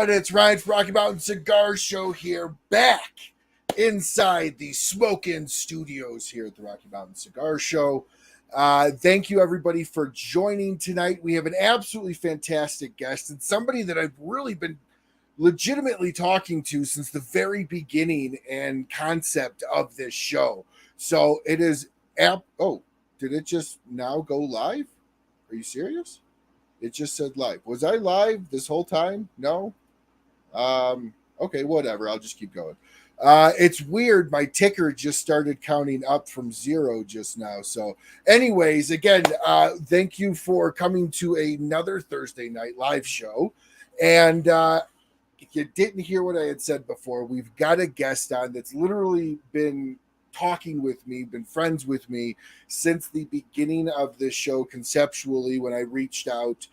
everyone? It's Ryan from Rocky Mountain Cigar Show here, back inside the Smoke-In Studios here at the Rocky Mountain Cigar Show. Thank you, everybody, for joining tonight. We have an absolutely fantastic guest and somebody that I've really been legitimately talking to since the very beginning and concept of this show. So it is oh, did it just now go live? Are you serious? It just said live. Was I live this whole time? No? Okay, whatever. I'll just keep going. It's weird. My ticker just started counting up from 0 just now. So anyways, again, thank you for coming to another Thursday night live show. And if you didn't hear what I had said before, we've got a guest on that's literally been talking with me, been friends with me since the beginning of this show conceptually when I reached out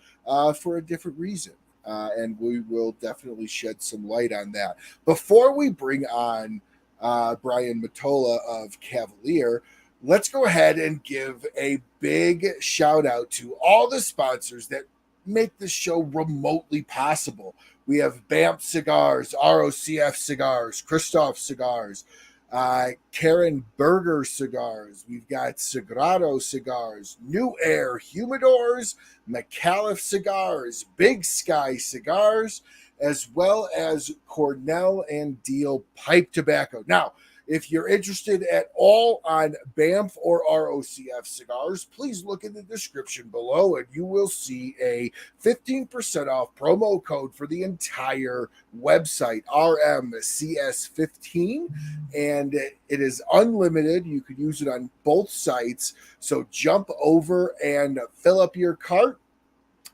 for a different reason. And we will definitely shed some light on that. Before we bring on Brian Motola of Cavalier, let's go ahead and give a big shout out to all the sponsors that make this show remotely possible. We have BAMF Cigars, ROCF Cigars, Kristoff Cigars, Berger Cigars. We've got Sagrado Cigars, New Air Humidors, Micallef Cigars, Big Sky Cigars, as well as Cornell and Diehl pipe tobacco. Now, if you're interested at all on BAMF or ROCF cigars, please look in the description below and you will see a 15% off promo code for the entire website, RMCS15, and it is unlimited. You can use it on both sites. So jump over and fill up your cart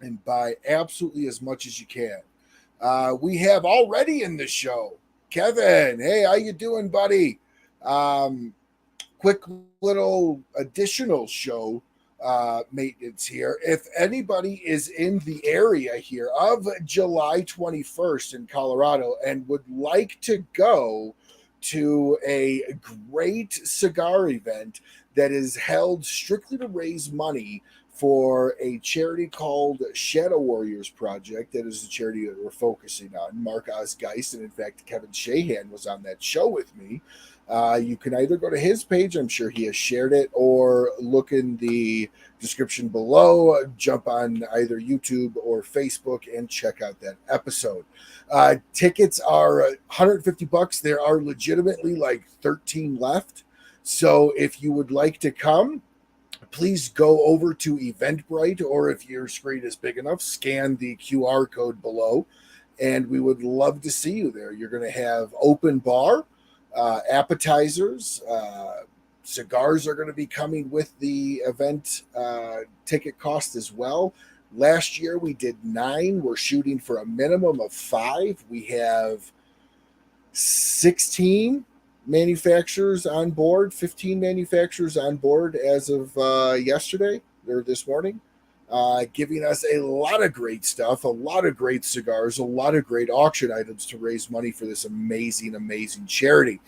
and buy absolutely as much as you can. We have already in the show, Kevin. Hey, how you doing, buddy? Quick little additional show maintenance here. If anybody is in the area here of July 21st in Colorado and would like to go to a great cigar event that is held strictly to raise money for a charity called Shadow Warriors Project, that is a charity that we're focusing on. Mark Osgeist, and in fact, Kevin Shahan was on that show with me. You can either go to his page, I'm sure he has shared it, or look in the description below, jump on either YouTube or Facebook and check out that episode. Tickets are $150. There are legitimately like 13 left. So if you would like to come, please go over to Eventbrite, or if your screen is big enough, scan the QR code below, and we would love to see you there. You're going to have open bar, appetizers, cigars are going to be coming with the event ticket cost as well. Last year we did 9. We're shooting for a minimum of 5. We have 16 manufacturers on board, 15 manufacturers on board as of yesterday or this morning, giving us a lot of great stuff, a lot of great cigars, a lot of great auction items to raise money for this amazing, amazing charity.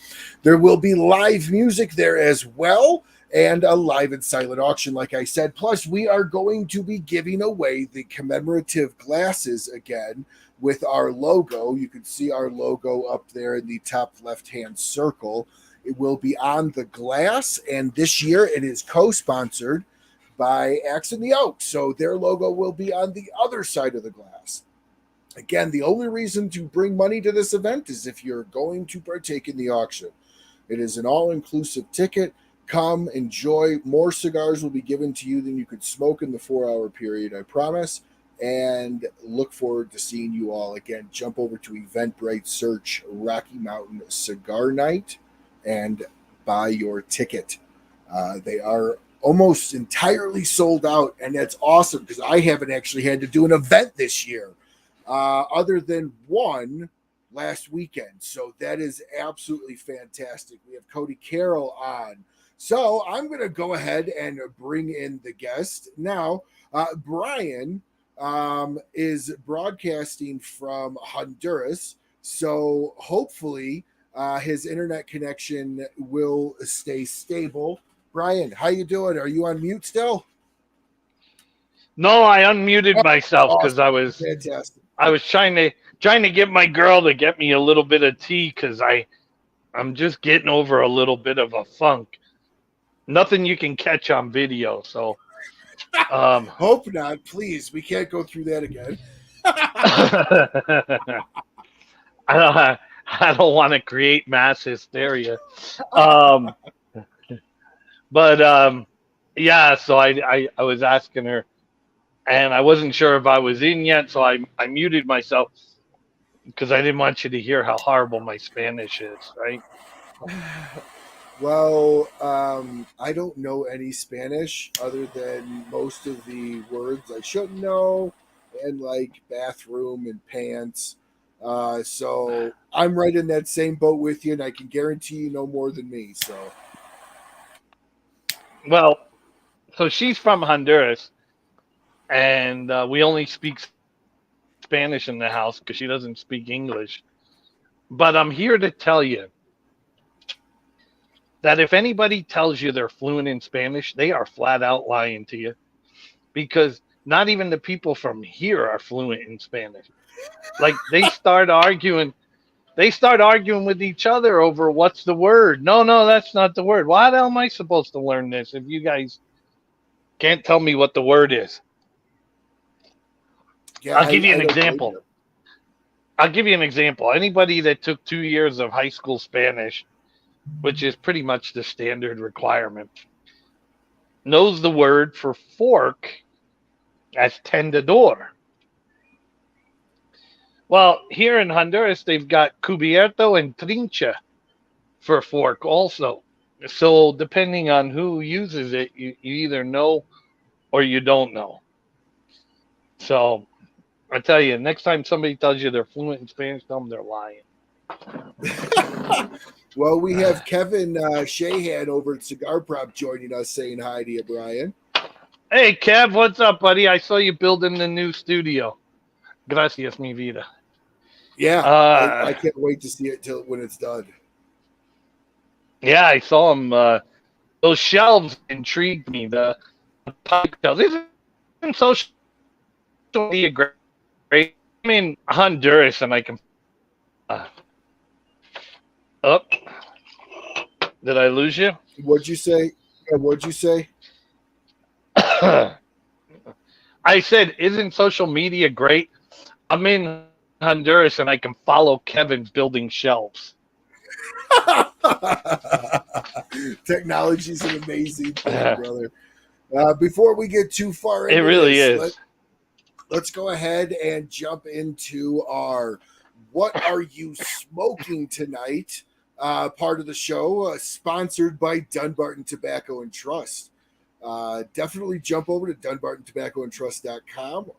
There will be live music there as well, and a live and silent auction, like I said. Plus, we are going to be giving away the commemorative glasses again with our logo. You can see our logo up there in the top left-hand circle. It will be on the glass, and this year it is co-sponsored by Axe and the Oak, so their logo will be on the other side of the glass. Again, the only reason to bring money to this event is if you're going to partake in the auction. It is an all-inclusive ticket. Come, enjoy. More cigars will be given to you than you could smoke in the 4-hour period, I promise. And look forward to seeing you all again. Jump over to Eventbrite, search Rocky Mountain Cigar Night, and buy your ticket. They are almost entirely sold out, and that's awesome because I haven't actually had to do an event this year other than one last weekend. So that is absolutely fantastic. We have Cody Carroll on. So I'm going to go ahead and bring in the guest now. Brian is broadcasting from Honduras, so hopefully his internet connection will stay stable. Brian, how you doing? Are you on mute still? No, I unmuted myself because awesome. I was trying to trying to get my girl to get me a little bit of tea because I'm just getting over a little bit of a funk. Nothing you can catch on video. So, Hope not. Please, we can't go through that again. I don't want to create mass hysteria. Um, but yeah, so I was asking her, and I wasn't sure if I was in yet, so I muted myself because I didn't want you to hear how horrible my Spanish is, right? Well, I don't know any Spanish other than most of the words I should know, and like bathroom and pants. So I'm right in that same boat with you, and I can guarantee you know more than me. So Well, so she's from Honduras, and we only speak Spanish in the house because she doesn't speak English. But I'm here to tell you that if anybody tells you they're fluent in Spanish, they are flat out lying to you because not even the people from here are fluent in Spanish. Like they start arguing with each other over what's the word. No, no, that's not the word. Why the hell am I supposed to learn this if you guys can't tell me what the word is? yeah, I'll give you I an don't blame example. you. I'll give you an example. Anybody that took 2 years of high school Spanish, which is pretty much the standard requirement, knows the word for fork as tendedor. Well, here in Honduras, they've got cubierto and trincha for fork also. So depending on who uses it, you either know or you don't know. So I tell you, next time somebody tells you they're fluent in Spanish, tell them they're lying. Well, we have Kevin Shahan over at Cigar Prop joining us, saying hi to you, Brian. Hey, Kev, what's up, buddy? I saw you building the new studio. Gracias, mi vida. Yeah, I Uh, can't wait to see it till when it's done. yeah, I saw him. Those shelves intrigued me. The pipe shelves. Isn't social media great? I'm in Honduras, and I can. Uh, oh, did I lose you? What'd you say? What'd you say? I said, isn't social media great? I'm in Honduras, and I can follow Kevin building shelves. Technology's an amazing thing, brother. Before we get too far It into really this, is. let's go ahead and jump into our "What Are You Smoking Tonight?" Part of the show, sponsored by Dunbarton Tobacco and Trust. Definitely jump over to DunbartonTobaccoandTrust.com,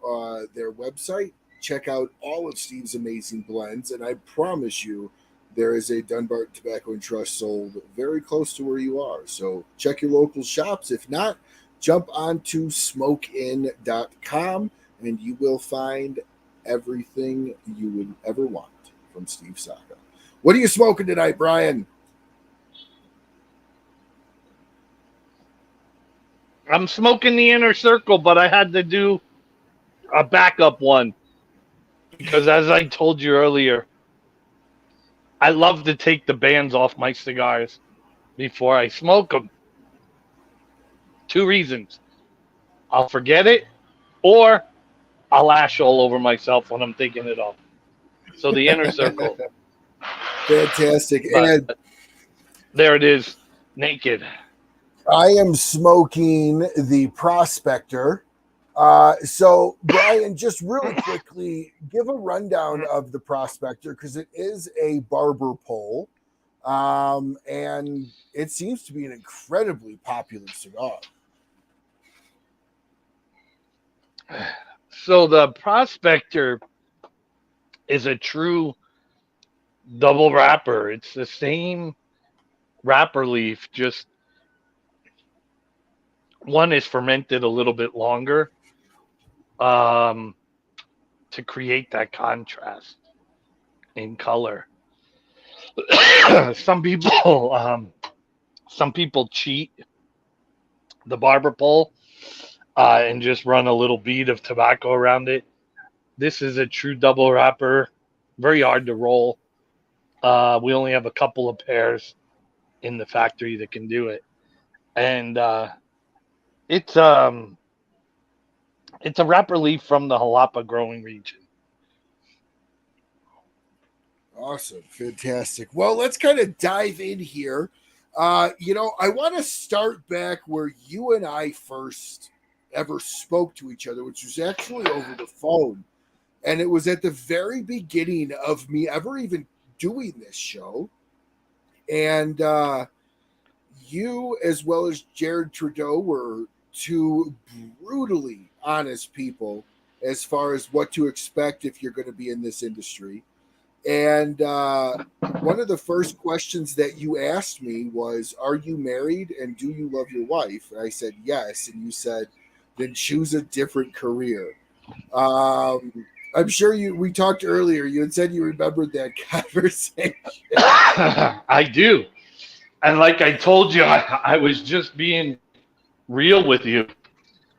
their website. Check out all of Steve's amazing blends, and I promise you, there is a Dunbarton Tobacco and Trust sold very close to where you are. So check your local shops. If not, jump onto smokein.com and you will find everything you would ever want from Steve Saka. What are you smoking tonight, Brian? I'm smoking the inner circle, but I had to do a backup one because, as I told you earlier, I love to take the bands off my cigars before I smoke them. Two reasons: I'll forget it, or I'll ash all over myself when I'm taking it off. So the inner circle, Fantastic. but And there it is, naked. I am smoking the Prospector. So, Brian, just really quickly, give a rundown of the Prospector because it is a barber pole, and it seems to be an incredibly popular cigar. So the Prospector is a true double wrapper. It's the same wrapper leaf, just one is fermented a little bit longer um, to create that contrast in color. some people, some people cheat the barber pole and just run a little bead of tobacco around it. This is a true double wrapper. very hard to roll. We only have a couple of pairs in the factory that can do it, and it's a wrapper leaf from the Jalapa growing region. Awesome. Fantastic. Well, let's kind of dive in here. You know, I want to start back where you and I first ever spoke to each other, which was actually over the phone. And it was at the very beginning of me ever even doing this show. And you, as well as Jared Trudeau, were two brutally honest people as far as what to expect if you're going to be in this industry. And one of the first questions that you asked me was, are you married and do you love your wife? And I said, yes. And you said, then choose a different career. I'm sure we talked earlier. You had said you remembered that conversation. I do. And like I told you, I was just being real with you.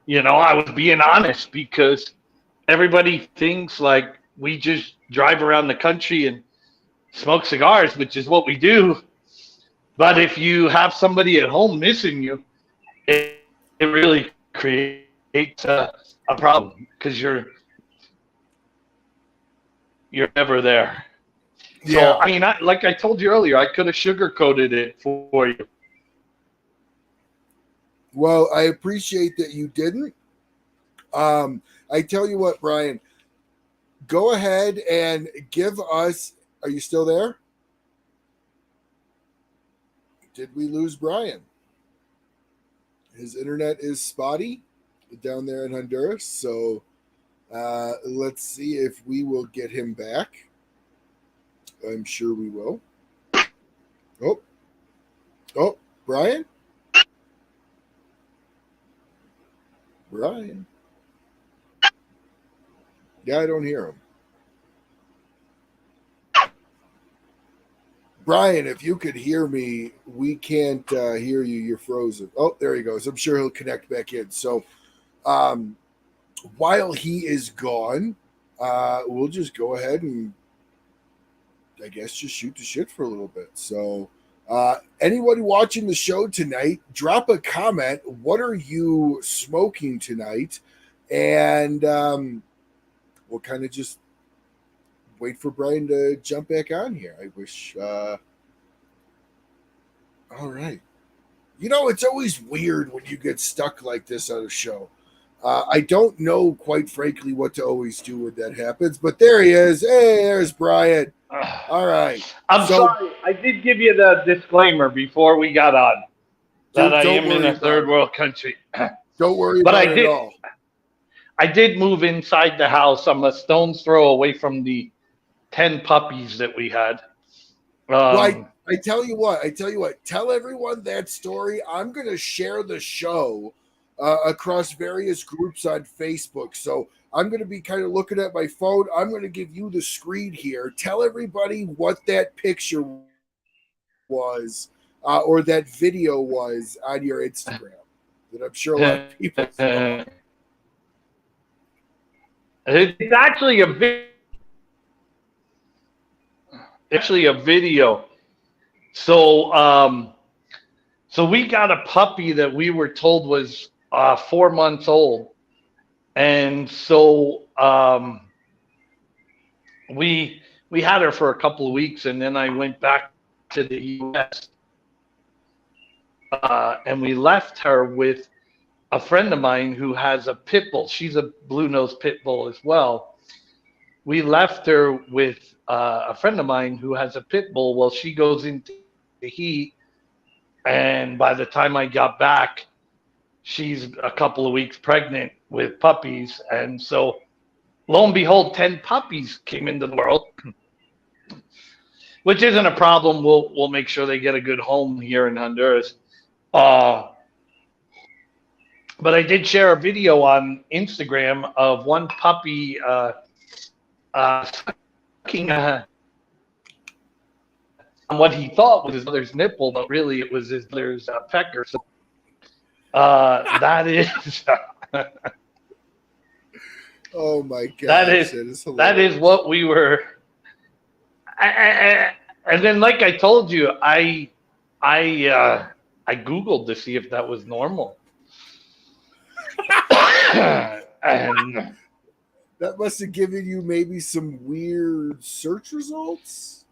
You know, I was being honest because everybody thinks like we just drive around the country and smoke cigars, which is what we do. But if you have somebody at home missing you, it really creates a problem because you're never there. Yeah. So, I mean, like I told you earlier, I could have sugarcoated it for you. Well, I appreciate that you didn't. I tell you what, Brian, go ahead and give us. Are you still there? Did we lose Brian? His internet is spotty down there in Honduras. So let's see if we will get him back. I'm sure we will. Oh, Brian? Brian? Yeah, I don't hear him. Brian, if you could hear me, we can't hear you. You're frozen. Oh, there he goes. I'm sure he'll connect back in. So while he is gone, we'll just go ahead and I guess just shoot the shit for a little bit. So anybody watching the show tonight, drop a comment. What are you smoking tonight? And we'll kind of just wait for Brian to jump back on here. I wish. All right. You know, it's always weird when you get stuck like this on a show. I don't know, quite frankly, what to always do when that happens. But there he is. Hey, there's Brian. All right. I'm sorry. I did give you the disclaimer before we got on that I am in a third world country. Don't worry about it at all. I did move inside the house. I'm a stone's throw away from the 10 puppies that we had. Right. I tell you what. Tell everyone that story. I'm going to share the show across various groups on Facebook. So I'm going to be kind of looking at my phone. I'm going to give you the screen here. Tell everybody what that picture was or that video was on your Instagram that I'm sure a lot of people saw. It's actually a video. So we got a puppy that we were told was 4 months old. And so we had her for a couple of weeks, and then I went back to the U.S. And we left her with a friend of mine who has a pit bull. She's a blue-nosed pit bull as well. We left her with a friend of mine who has a pit bull. Well, she goes into the heat, and by the time I got back, she's a couple of weeks pregnant with puppies. And so lo and behold, 10 puppies came into the world, which isn't a problem. We'll make sure they get a good home here in Honduras. But I did share a video on Instagram of one puppy sucking on what he thought was his mother's nipple, but really it was his mother's pecker. So that is oh my god, that is what we were And then, like I told you, I Googled to see if that was normal. And that must have given you maybe some weird search results.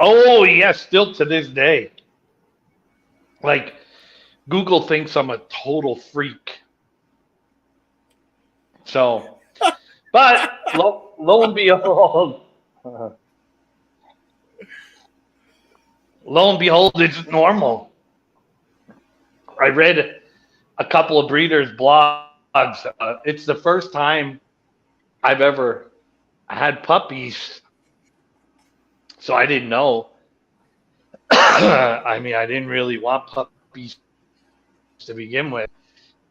oh yes, still to this day, like Google thinks I'm a total freak. So, but lo and behold, it's normal. I read a couple of breeders' blogs. It's the first time I've ever had puppies, so I didn't know. I mean, I didn't really want puppies to begin with,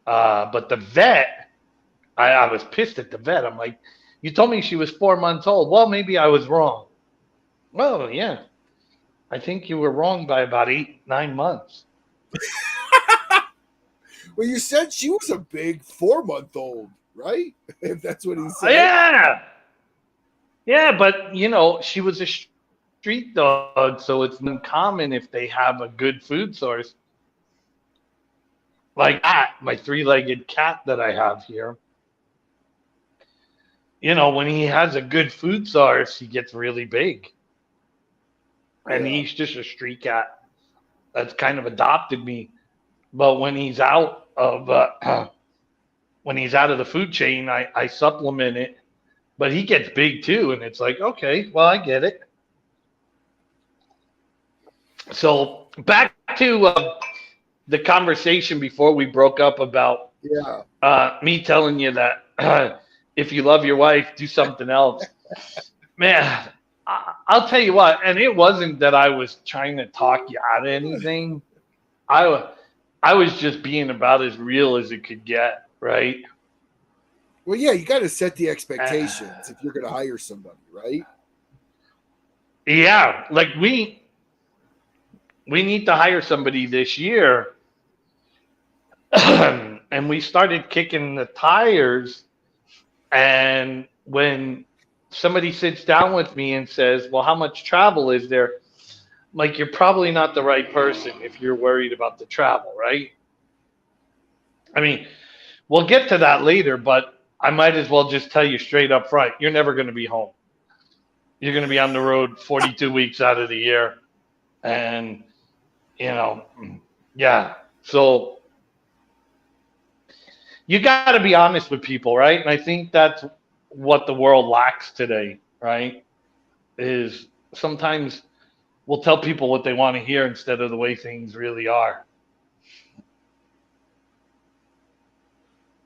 but the vet, I was pissed at the vet. I'm like, you told me she was 4 months old. Well, maybe I was wrong. Well, yeah, I think you were wrong by about 8-9 months. Well, you said she was a big 4-month-old, right? If that's what he said. Yeah. Yeah, but, you know, she was a street dog, so it's uncommon if they have a good food source. Like that, my 3-legged cat that I have here. You know, when he has a good food source, he gets really big. And he's just a street cat that's kind of adopted me. But when he's out of the food chain, I supplement it. But he gets big too, and it's like, okay, well, I get it. So back to the conversation before we broke up about me telling you that if you love your wife, do something else. Man, I'll tell you what, and it wasn't that I was trying to talk you out of anything. I was just being about as real as it could get, right? Well, yeah, you got to set the expectations if you're going to hire somebody, right? Yeah, like we need to hire somebody this year, and we started kicking the tires. And when somebody sits down with me and says, well, how much travel is there? Like, you're probably not the right person if you're worried about the travel, right? I mean, we'll get to that later, but I might as well just tell you straight up front, you're never going to be home. You're going to be on the road 42 weeks out of the year. And, you know, yeah. So you got to be honest with people, right? And I think that's what the world lacks today, right? Is sometimes we'll tell people what they want to hear instead of the way things really are.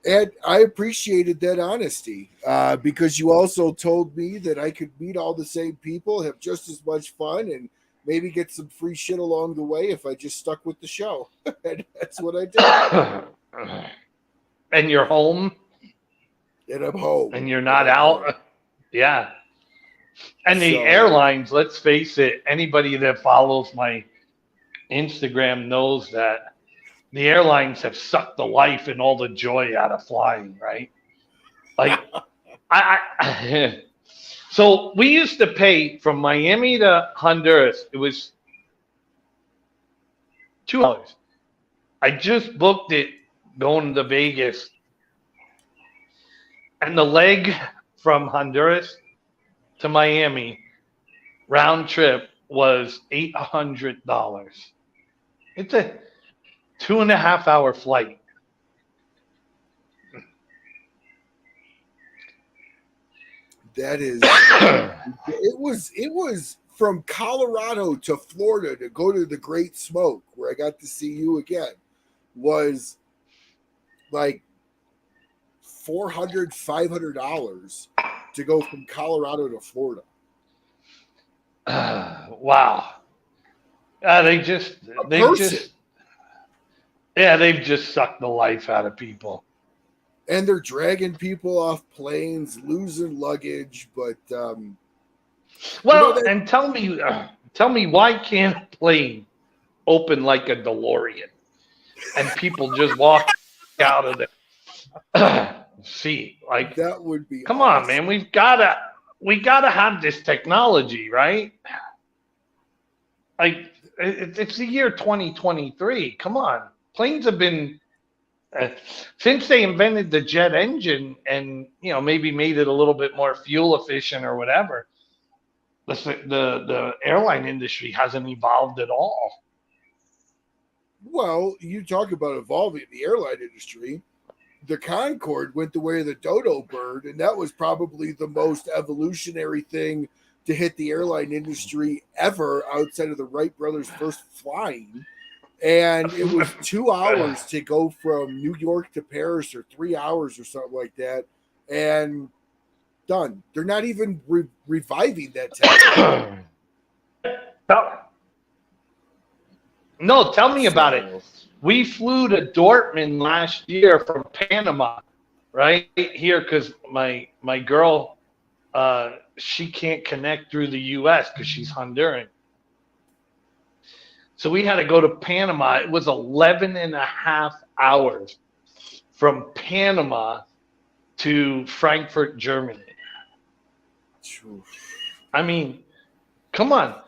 And I appreciated that honesty because you also told me that I could meet all the same people, have just as much fun, and maybe get some free shit along the way if I just stuck with the show. And that's what I did. And you're home. And I'm home. And you're not out. Yeah. And the airlines, let's face it, anybody that follows my Instagram knows that the airlines have sucked the life and all the joy out of flying, right? Like, so we used to pay from Miami to Honduras. It was $2. I just booked it going to Vegas. And the leg from Honduras to Miami, round trip, was $800. It's a 2.5-hour flight. That is, it was from Colorado to Florida to go to the Great Smoke, where I got to see you again, was like $400, $500 to go from Colorado to Florida. Wow. They've just sucked the life out of people. And they're dragging people off planes, losing luggage, but and tell me why can't a plane open like a DeLorean and people just walk out of the seat? Like, that would be come awesome. on, man. We've gotta we got to have this technology, right? Like, it's the year 2023. Come on. Planes have been, since they invented the jet engine and, maybe made it a little bit more fuel efficient or whatever, the airline industry hasn't evolved at all. Well, you talk about evolving the airline industry. The Concorde went the way of the dodo bird, and that was probably the most evolutionary thing to hit the airline industry ever outside of the Wright brothers first flying. And it was 2 hours to go from New York to Paris, or 3 hours or something like that, and done. They're not even reviving that tech. No, tell me about it. We flew to Dortmund last year from Panama, right here, because my girl, she can't connect through the U.S. because she's Honduran. So we had to go to Panama. It was 11 and a half hours from Panama to Frankfurt, Germany. I mean, come on,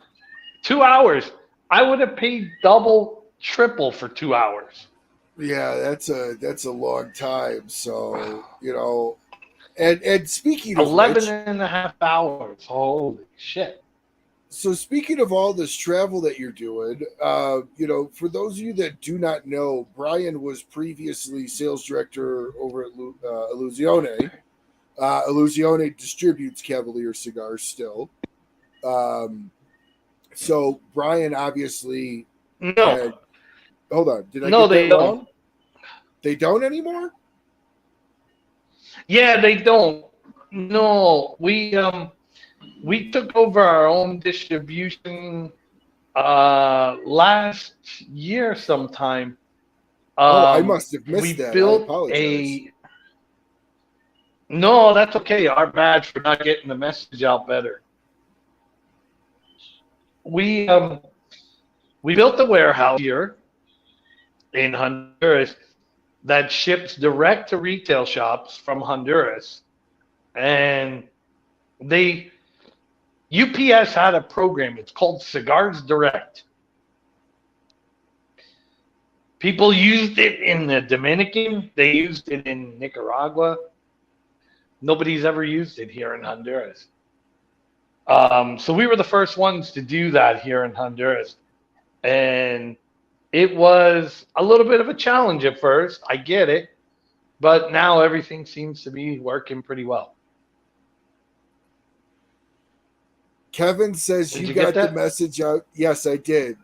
2 hours. I would have paid double, triple for 2 hours. Yeah, that's a long time. So, and speaking of 11 and a half hours. Holy shit. So speaking of all this travel that you're doing, for those of you that do not know, Brian was previously sales director over at Illusione. Illusione distributes Cavalier Cigars still. So Brian obviously No. Hold on. Did I No, get they that wrong? don't. They don't anymore? Yeah, they don't. No, we took over our own distribution last year sometime. I must have missed that. Built I apologize. No, that's okay. Our bad for not getting the message out better. We built a warehouse here in Honduras that ships direct to retail shops from Honduras, and UPS had a program. It's called Cigars Direct. People used it in the Dominican. They used it in Nicaragua. Nobody's ever used it here in Honduras. So we were the first ones to do that here in Honduras. And it was a little bit of a challenge at first. I get it. But now everything seems to be working pretty well. Kevin says you got the message out. Yes, I did.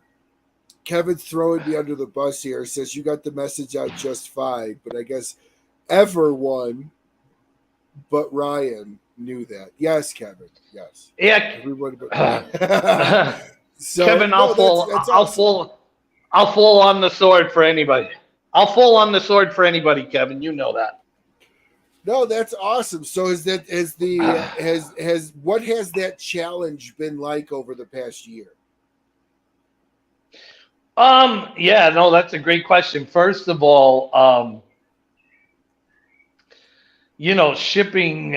Kevin's throwing me under the bus here. Says you got the message out just fine. But I guess everyone but Ryan knew that. Yes, Kevin. Yes. Yeah. Everyone but Ryan. So, Kevin, I'll fall on the sword for anybody. I'll fall on the sword for anybody, Kevin. You know that. No, that's awesome. So what has that challenge been like over the past year? Yeah, no, that's a great question. First of all, shipping,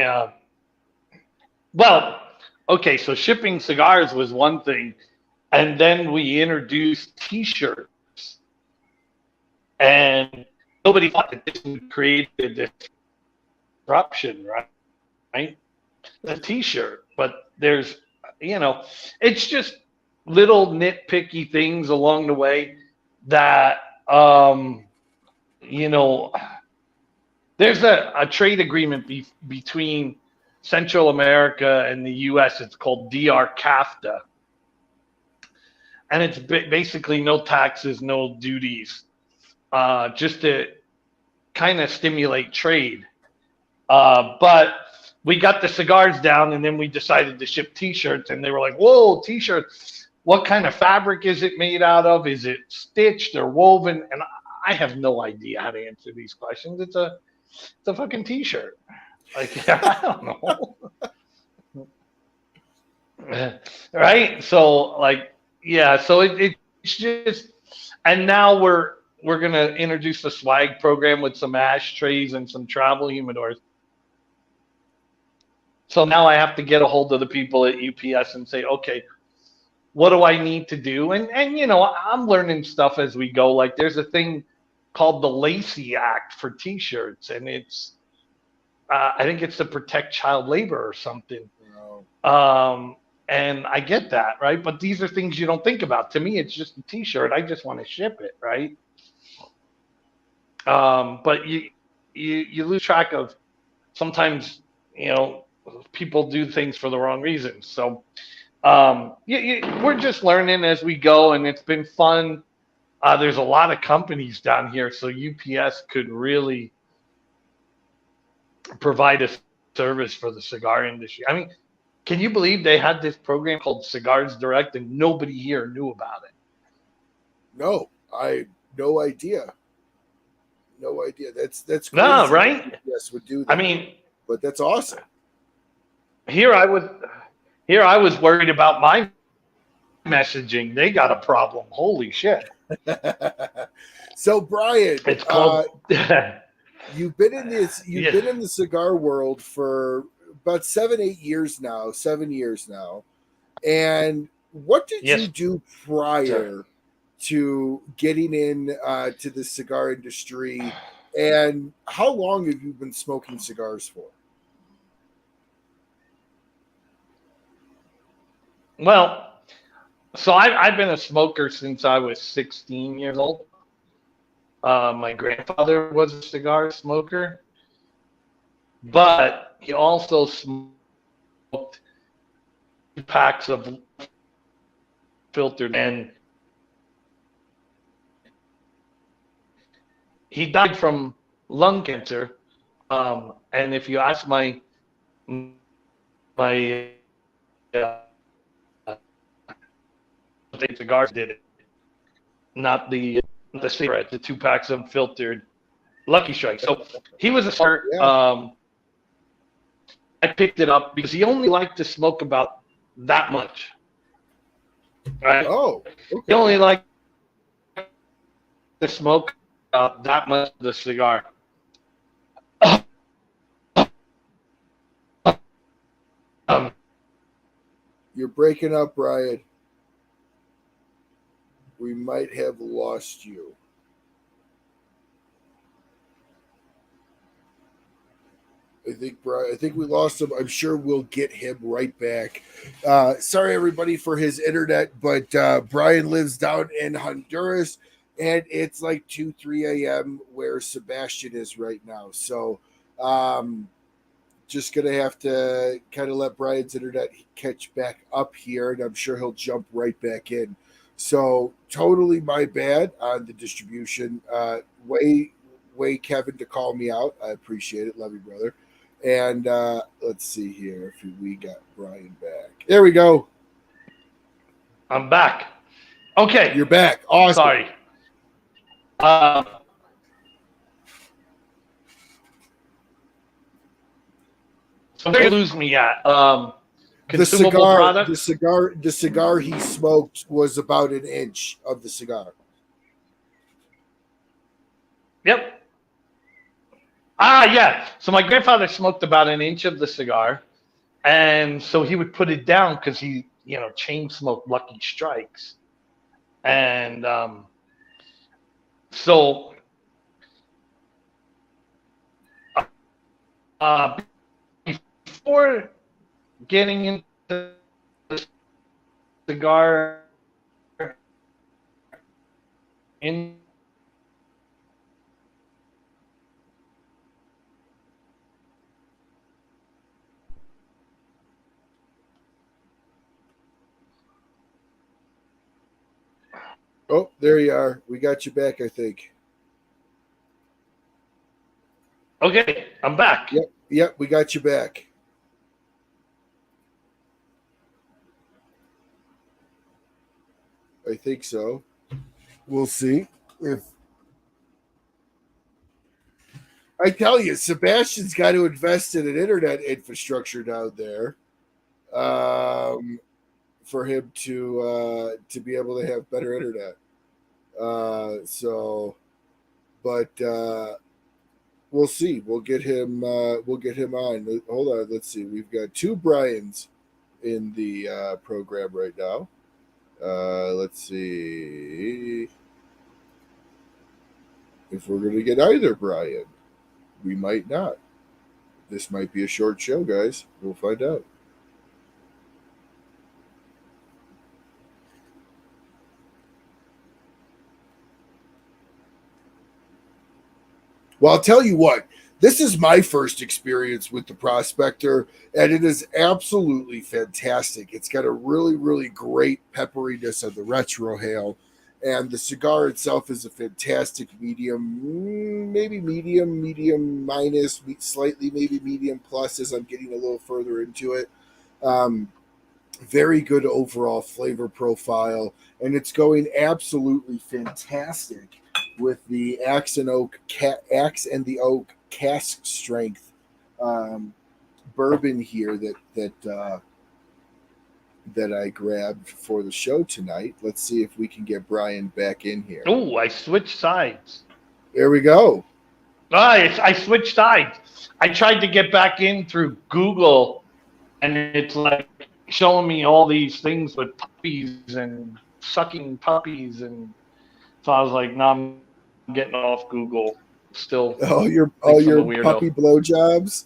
so shipping cigars was one thing. And then we introduced T-shirts. And nobody thought that this would create a disruption, right? The T-shirt. But there's, it's just little nitpicky things along the way that, there's a trade agreement between Central America and the U.S. It's called DR-CAFTA. And it's basically no taxes, no duties, just to kind of stimulate trade. But we got the cigars down, and then we decided to ship T-shirts, and they were like, whoa, T-shirts, what kind of fabric is it made out of? Is it stitched or woven? And I have no idea how to answer these questions. It's a fucking T-shirt. Like, I don't know. Right? So, so it's just, and now we're going to introduce a swag program with some ashtrays and some travel humidors. So now I have to get a hold of the people at UPS and say, okay, what do I need to do? And you know, I'm learning stuff as we go. Like there's a thing called the Lacey Act for T-shirts, and it's I think it's to protect child labor or something. And I get that, right? But these are things you don't think about. To me, it's just a T-shirt. I just want to ship it, right? But you lose track of sometimes, you know, people do things for the wrong reasons. So we're just learning as we go, and it's been fun. There's a lot of companies down here, so UPS could really provide a service for the cigar industry. I mean, can you believe they had this program called Cigars Direct and nobody here knew about it? No, no idea. No idea. That's crazy. No, right? Yes, would do that. I mean, but that's awesome. Here I was worried about my messaging. They got a problem. Holy shit. So Brian, it's called you've been in been in the cigar world for about 7 years now. And what did you do prior to getting in to the cigar industry, and how long have you been smoking cigars for? Well, so I've been a smoker since I was 16 years old. My grandfather was a cigar smoker, but he also smoked packs of filtered, and he died from lung cancer. And if you ask my cigars did it, not the cigarette, the 2 packs of filtered Lucky Strike. So he was a smart. I picked it up because he only liked to smoke about that much. Right? Oh, okay. He only liked to smoke that much of the cigar. You're breaking up, Brian. We might have lost you. I think we lost him. I'm sure we'll get him right back. Sorry, everybody, for his internet, but Brian lives down in Honduras, and it's like 2, 3 a.m. where Sebastian is right now. So just going to have to kind of let Brian's internet catch back up here, and I'm sure he'll jump right back in. So totally my bad on the distribution. Way Kevin to call me out. I appreciate it. Love you, brother. And let's see here if we got Brian back. There we go. I'm back. Okay. You're back. Awesome. Sorry. So where you lose me at? Consumable product? The cigar he smoked was about an inch of the cigar. Yep. Yeah. So my grandfather smoked about an inch of the cigar, and so he would put it down because he, chain smoked Lucky Strikes, and so before getting into the cigar in. Oh, there you are. We got you back, I think. Okay, I'm back. Yep, we got you back. I think so. We'll see if I tell you, Sebastian's got to invest in an internet infrastructure down there for him to be able to have better internet. we'll see. We'll get him. We'll get him on. Hold on. Let's see. We've got two Brians in the program right now. Let's see if we're going to get either Brian. We might not. This might be a short show, guys. We'll find out. Well, I'll tell you what, this is my first experience with the Prospector, and it is absolutely fantastic. It's got a really, really great pepperiness of the retrohale, and the cigar itself is a fantastic medium, maybe medium minus, slightly maybe medium plus as I'm getting a little further into it. Very good overall flavor profile, and it's going absolutely fantastic with the Axe and the Oak cask strength bourbon here that I grabbed for the show tonight. Let's see if we can get Brian back in here. Oh, I switched sides. There we go. I switched sides. I tried to get back in through Google, and it's like showing me all these things with puppies and sucking puppies, and so I was like, "No, I'm getting off Google." Still, your puppy blowjobs.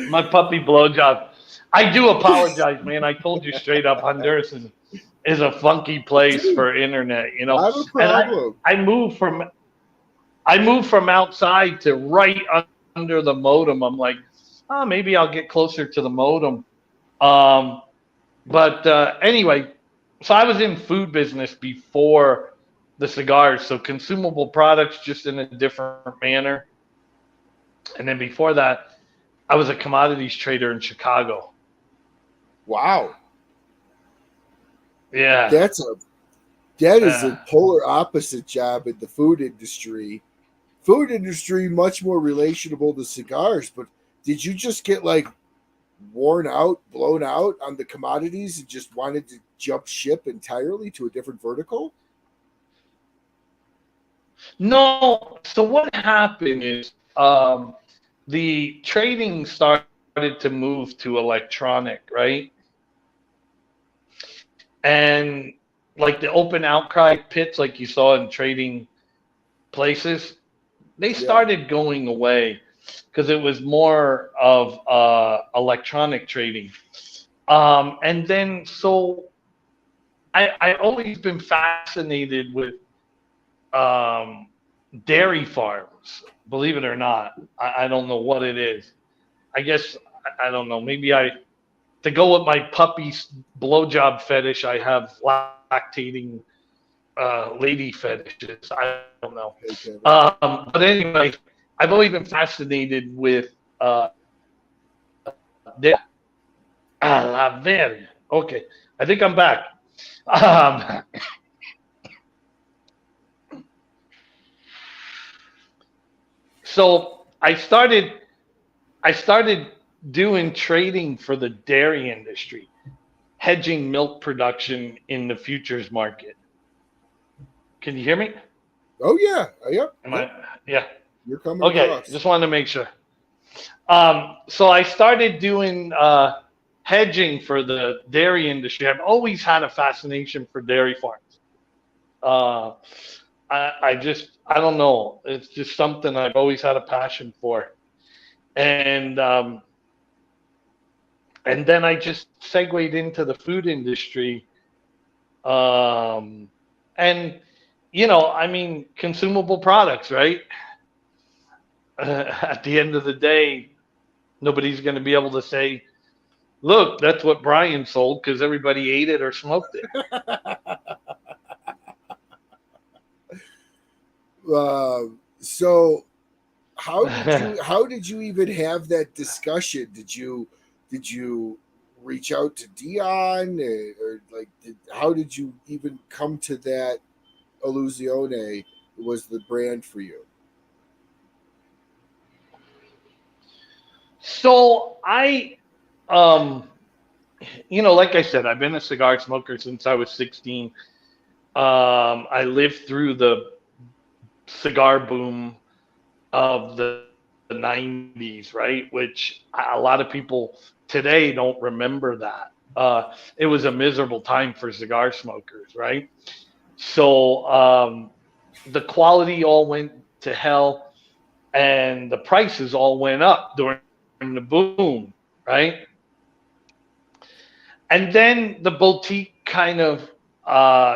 My puppy blowjob. I do apologize, man. I told you straight up, Honduras is a funky place for internet. You know, not a problem. And I moved from outside to right under the modem. I'm like, oh, maybe I'll get closer to the modem. But anyway, so I was in food business before the cigars, so consumable products just in a different manner. And then before that, I was a commodities trader in Chicago. Wow. Yeah. That is a polar opposite job in the food industry. Food industry much more relationable to cigars, but did you just get like worn out, blown out on the commodities and just wanted to jump ship entirely to a different vertical? No. So what happened is the trading started to move to electronic, right? And like the open outcry pits, like you saw in trading places, they started going away because it was more of electronic trading. And then so I always been fascinated with dairy farms, believe it or not. I don't know what it is. I guess, I don't know, maybe to go with my puppy's blowjob fetish, I have lactating lady fetishes. I don't know. But anyway, I've always been fascinated with la verde. Okay, I think I'm back. So I started doing trading for the dairy industry, hedging milk production in the futures market. Can you hear me? Oh yeah, yep. Yeah. You're coming. Okay, across. Just wanted to make sure. So I started doing hedging for the dairy industry. I've always had a fascination for dairy farms. I don't know. It's just something I've always had a passion for. And then I just segued into the food industry. And, you know, I mean, consumable products, right? At the end of the day, nobody's going to be able to say, look, that's what Brian sold because everybody ate it or smoked it. So how did you even have that discussion? Did you reach out to Dion or like how did you even come to that Illusione was the brand for you? So I you know, like I said, I've been a cigar smoker since I was 16. I lived through the cigar boom of the 90s, right? Which a lot of people today don't remember that. It was a miserable time for cigar smokers, right? So the quality all went to hell, and the prices all went up during the boom, right? And then the boutique kind of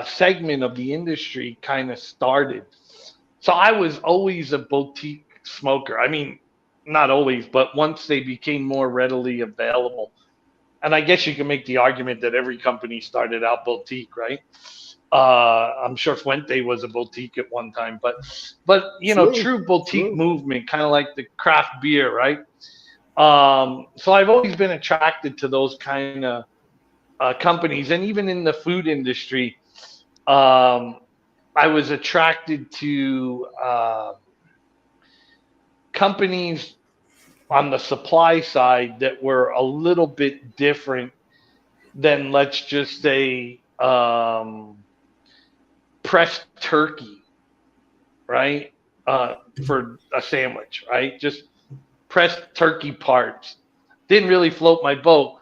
segment of the industry kind of started. So I was always a boutique smoker. I mean, not always, but once they became more readily available. And I guess you can make the argument that every company started out boutique, right? I'm sure Fuente was a boutique at one time, but you know, true boutique movement, kind of like the craft beer, right? So I've always been attracted to those kind of companies, and even in the food industry, I was attracted to companies on the supply side that were a little bit different than, let's just say, pressed turkey, right? For a sandwich, right? Just pressed turkey parts. Didn't really float my boat,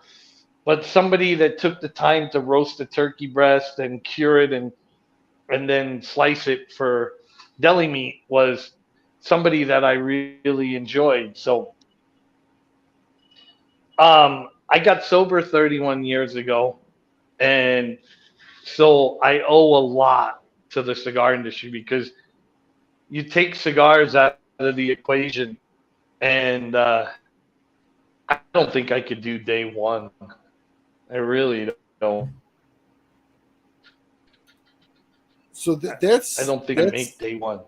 but somebody that took the time to roast a turkey breast and cure it and then slice it for deli meat was somebody that I really enjoyed. So I got sober 31 years ago, and so I owe a lot to the cigar industry, because you take cigars out of the equation, and I don't think I could do day one. I really don't. So that's I don't think I make day one.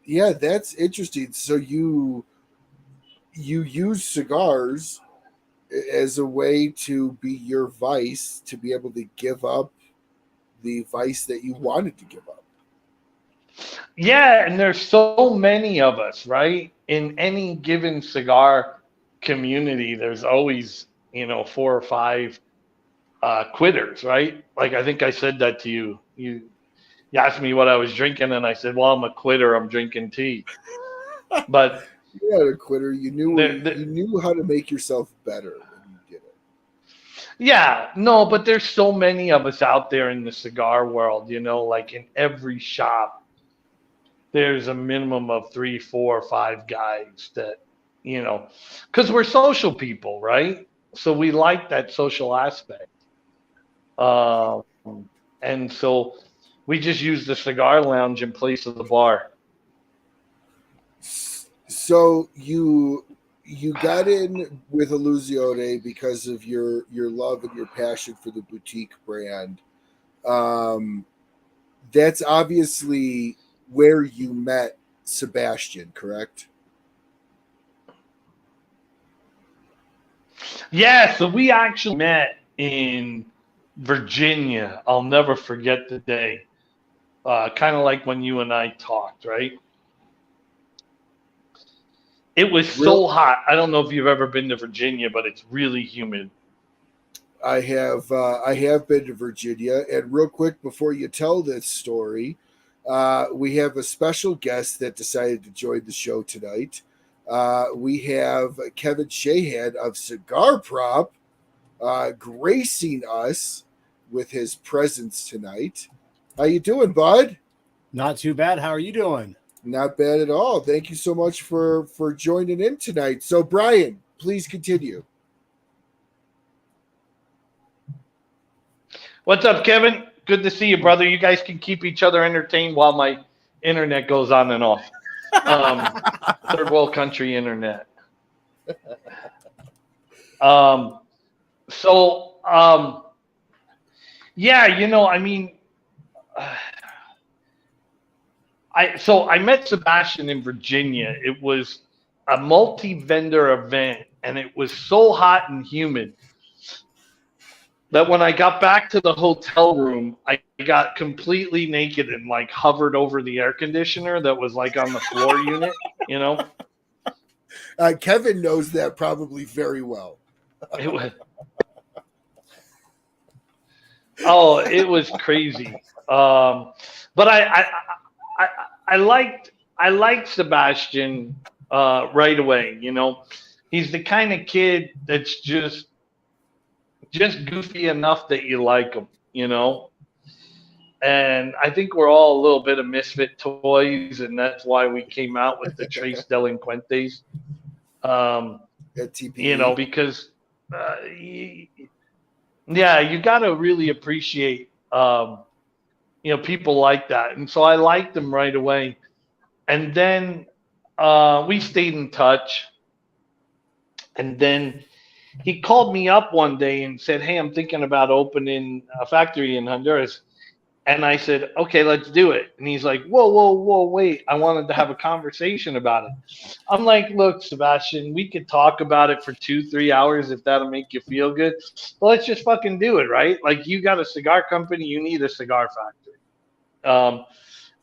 Yeah, that's interesting. So you use cigars as a way to be your vice, to be able to give up the vice that you wanted to give up. Yeah, and there's so many of us, right? In any given cigar community, there's always, you know, 4 or 5 quitters, right? Like, I think I said that to you. You asked me what I was drinking, and I said, "Well, I'm a quitter. I'm drinking tea." But You're not a quitter. You knew how to make yourself better when you did it. yeah, no, but there's so many of us out there in the cigar world, you know, like in every shop, there's a minimum of 3, 4, 5 guys that, you know, because we're social people, right? So we like that social aspect. Um, and so we just use the cigar lounge in place of the bar. So you got in with Illusione because of your love and your passion for the boutique brand. That's obviously where you met Sebastian, correct? Yeah, so we actually met in Virginia. I'll never forget the day. Kind of like when you and I talked, right? It was so hot. I don't know if you've ever been to Virginia, but it's really humid. I have been to Virginia, and real quick before you tell this story, we have a special guest that decided to join the show tonight. We have Kevin Shahan of Cigar Prop gracing us with his presence tonight. How you doing, bud? Not too bad. How are you doing? Not bad at all. Thank you so much for joining in tonight. So, Brian, please continue. What's up, Kevin? Good to see you, brother. You guys can keep each other entertained while my internet goes on and off. Third world country internet. Yeah, you know, I mean, I met Sebastian in Virginia. It was a multi-vendor event, and it was so hot and humid that when I got back to the hotel room, I got completely naked and like hovered over the air conditioner that was like on the floor unit, you know? Kevin knows that probably very well. It was crazy. But I liked I like Sebastian right away. You know, he's the kind of kid that's just goofy enough that you like him. You know, and I think we're all a little bit of misfit toys, and that's why we came out with the Tres Delinquentes. At TPE. You know, because yeah, you got to really appreciate people like that, and so I liked them right away. And then we stayed in touch, and then he called me up one day and said, "Hey, I'm thinking about opening a factory in Honduras." And I said, "Okay, let's do it." And he's like, whoa, wait. I wanted to have a conversation about it. I'm like, "Look, Sebastian, we could talk about it for 2-3 hours if that'll make you feel good. But let's just fucking do it, right? Like, you got a cigar company, you need a cigar factory."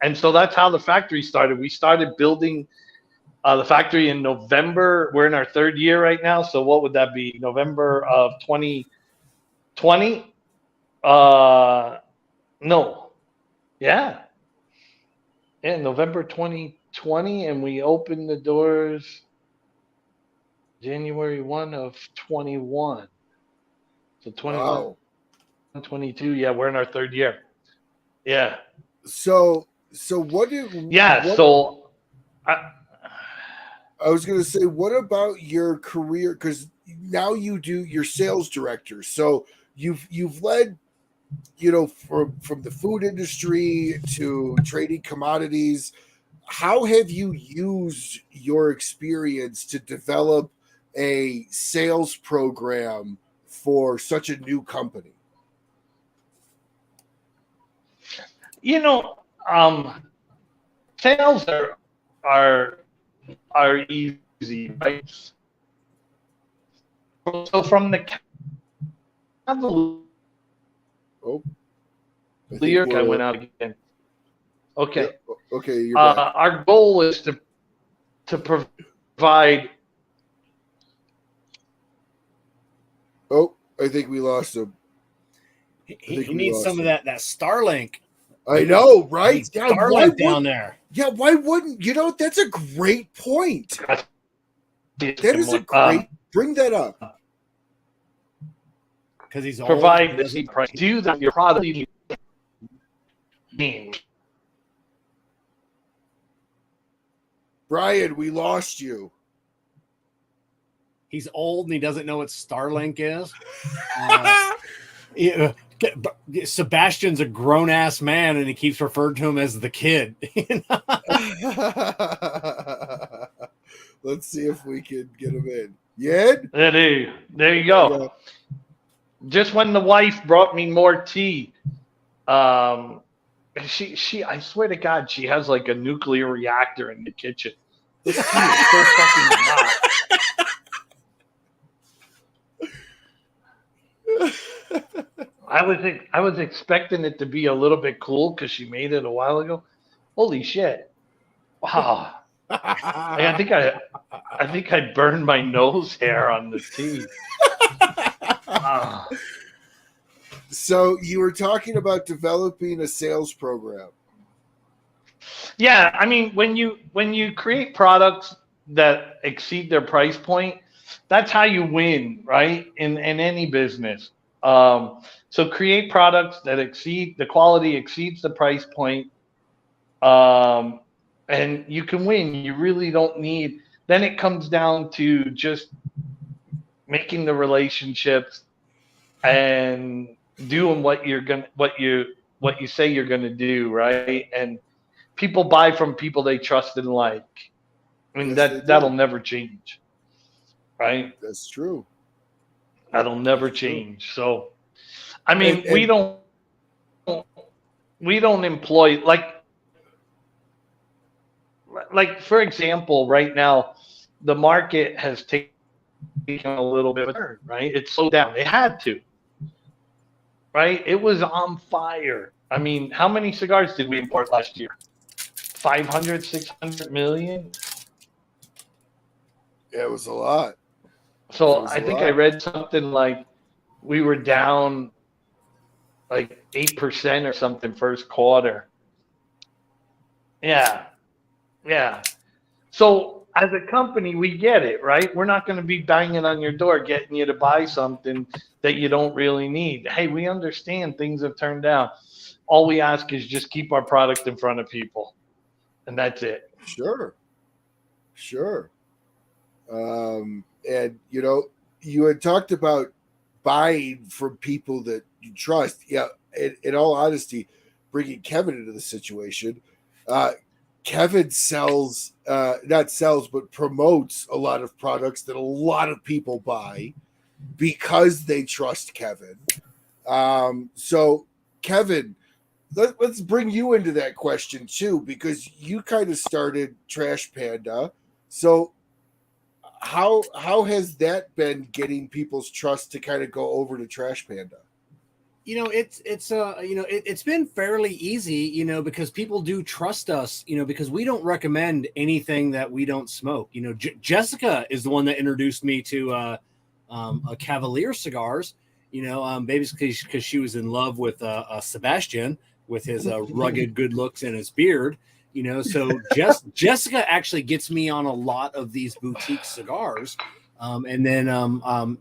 And so that's how the factory started. We started building the factory in November. We're in our 3rd year right now. So what would that be? November of 2020? No. Yeah. Yeah, November 2020. And we opened the doors January 1 of 21. So 21, Wow. 22. Yeah, we're in our 3rd year. Yeah. So what do? Yeah. What, So I was going to say, what about your career? Because now you're sales director. So you've led, from the food industry to trading commodities. How have you used your experience to develop a sales program for such a new company? Sales are easy, right? So from the Cavalier, I went out again. Okay. Yeah, okay, you're back. Our goal is to provide. Oh, I think we lost him. He needs some of that Starlink. I know, right? Yeah, Starlink down there. Yeah, why wouldn't that's a great point. That is a great. Bring that up. Because he's provide the price. Do that your product mean. Brian, we lost you. He's old and he doesn't know what Starlink is. Sebastian's a grown-ass man and he keeps referring to him as the kid. Let's see if we can get him in. Yed? There you go. Yeah. Just when the wife brought me more tea, she I swear to God, she has like a nuclear reactor in the kitchen. This tea is so fucking hot. I was expecting it to be a little bit cool because she made it a while ago. Holy shit! Wow. I think I burned my nose hair on the tea. So you were talking about developing a sales program. Yeah, I mean, when you create products that exceed their price point, that's how you win, right? In any business. So create products that the quality exceeds the price point, and you can win. You really don't need. Then it comes down to just making the relationships and doing what you say you're gonna do, right? And people buy from people they trust and like. I mean, that'll never change, right? That's true. That'll never change. So, I mean, we don't employ like for example, right now, the market has taken a little bit of a turn, right? It slowed down. It had to, right? It was on fire. I mean, how many cigars did we import last year? 500, 600 million? Yeah, it was a lot. So I think I read something like we were down like 8% or something first quarter. Yeah. Yeah. So as a company, we get it, right? We're not going to be banging on your door getting you to buy something that you don't really need. Hey, we understand things have turned down. All we ask is just keep our product in front of people, and that's it. Sure. And you had talked about buying from people that you trust. Yeah. In all honesty, bringing Kevin into the situation, Kevin promotes a lot of products that a lot of people buy because they trust Kevin. So Kevin, let's bring you into that question too, because you kind of started Trash Panda. So how has that been getting people's trust to kind of go over to Trash Panda? It's been fairly easy, because people do trust us, because we don't recommend anything that we don't smoke. Jessica is the one that introduced me to Cavalier Cigars, basically because she was in love with Sebastian with his rugged good looks and his beard. So Jessica actually gets me on a lot of these boutique cigars. And then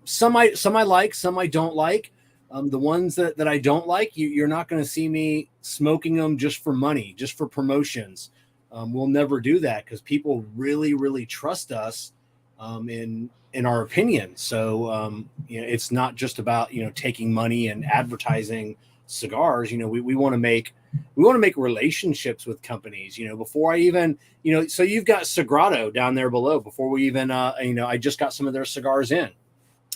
some I like, some I don't like. The ones that I don't like, you're not going to see me smoking them just for money, just for promotions. We'll never do that because people really, really trust us in our opinion. So it's not just about taking money and advertising cigars. We want to make relationships with companies. Before I even so you've got Sagrado down there below. Before we even I just got some of their cigars in.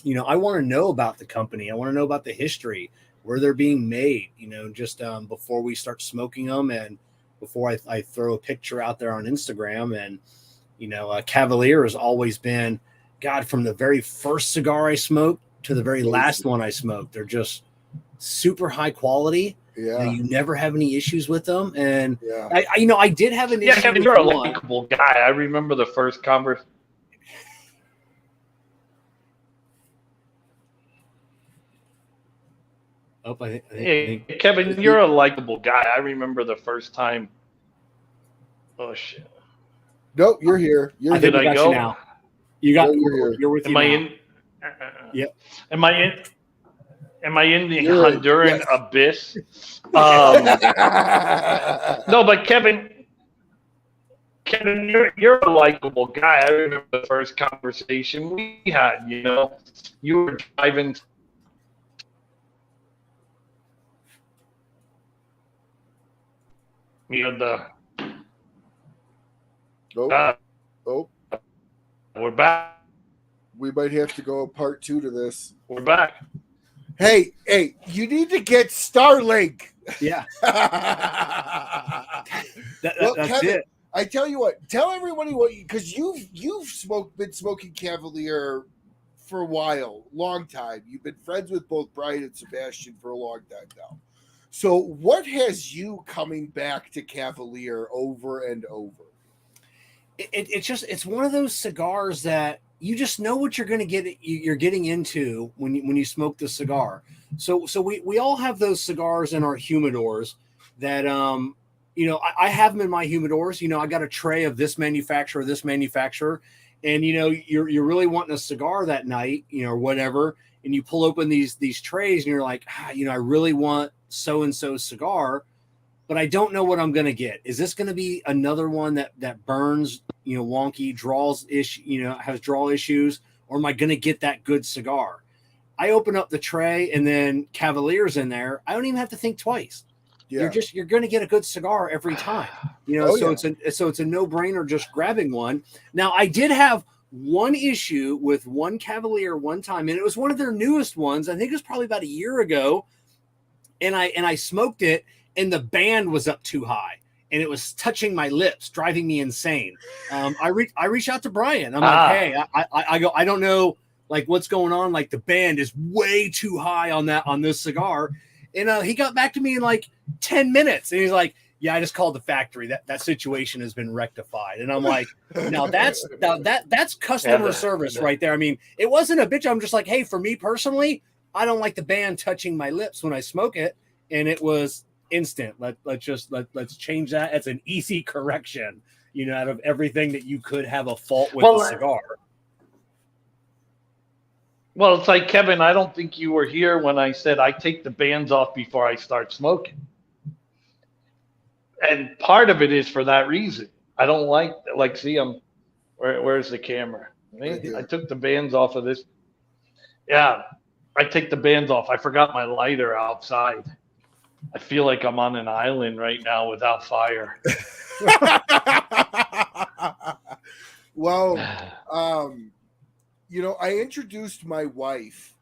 I want to know about the company. I want to know about the history, where they're being made, just before we start smoking them and before I throw a picture out there on Instagram. And, Cavalier has always been, God, from the very first cigar I smoked to the very last one I smoked. They're just super high quality. Yeah. You never have any issues with them. And, yeah. I did have an issue. Yeah, you're a likable guy. I remember the first conversation. Oh, I think Kevin, you're a likable guy. I remember the first time. Oh shit! Nope, you're here. Did I go? You now. You got. You're with. Am I in? Yep. Am I in the Honduran abyss? No, but Kevin, you're a likable guy. I remember the first conversation we had. You were driving. We're back. We might have to go part 2 to this. We're back. Hey, you need to get Starlink. Yeah. Well, that's Kevin, it. I tell you what, tell everybody what, because you've been smoking Cavalier for a while, long time. You've been friends with both Brian and Sebastian for a long time now. So what has you coming back to Cavalier over and over? It's one of those cigars that you just know what you're going to get. You're getting into when you smoke the cigar. So we all have those cigars in our humidors that I have them in my humidors. I got a tray of this manufacturer, and you're really wanting a cigar that night, or whatever, and you pull open these trays and you're like, I really want so and so cigar, but I don't know what I'm going to get. Is this going to be another one that burns, wonky, has draw issues, or am I going to get that good cigar? I open up the tray and then Cavalier's in there. I don't even have to think twice. Yeah. You're going to get a good cigar every time, it's a no-brainer just grabbing one. Now, I did have one issue with one Cavalier one time, and it was one of their newest ones. I think it was probably about a year ago. And I smoked it, and the band was up too high, and it was touching my lips, driving me insane. I reached out to Brian. I'm like, hey, I go, I don't know, like, what's going on. Like, the band is way too high on this cigar. And he got back to me in like 10 minutes, and he's like, yeah, I just called the factory. That situation has been rectified. And I'm like, now that's customer service right there. I mean, it wasn't a bitch. I'm just like, hey, for me personally, I don't like the band touching my lips when I smoke it. And it was instant. Let's change that. It's an easy correction. out of everything that you could have a fault with Well, the cigar. Well, it's like, Kevin, I don't think you were here when I said I take the bands off before I start smoking. And part of it is for that reason. I don't like see, where's the camera? I took the bands off of this. Yeah, I take the bands off. I forgot my lighter outside. I feel like I'm on an island right now without fire. Well, I introduced my wife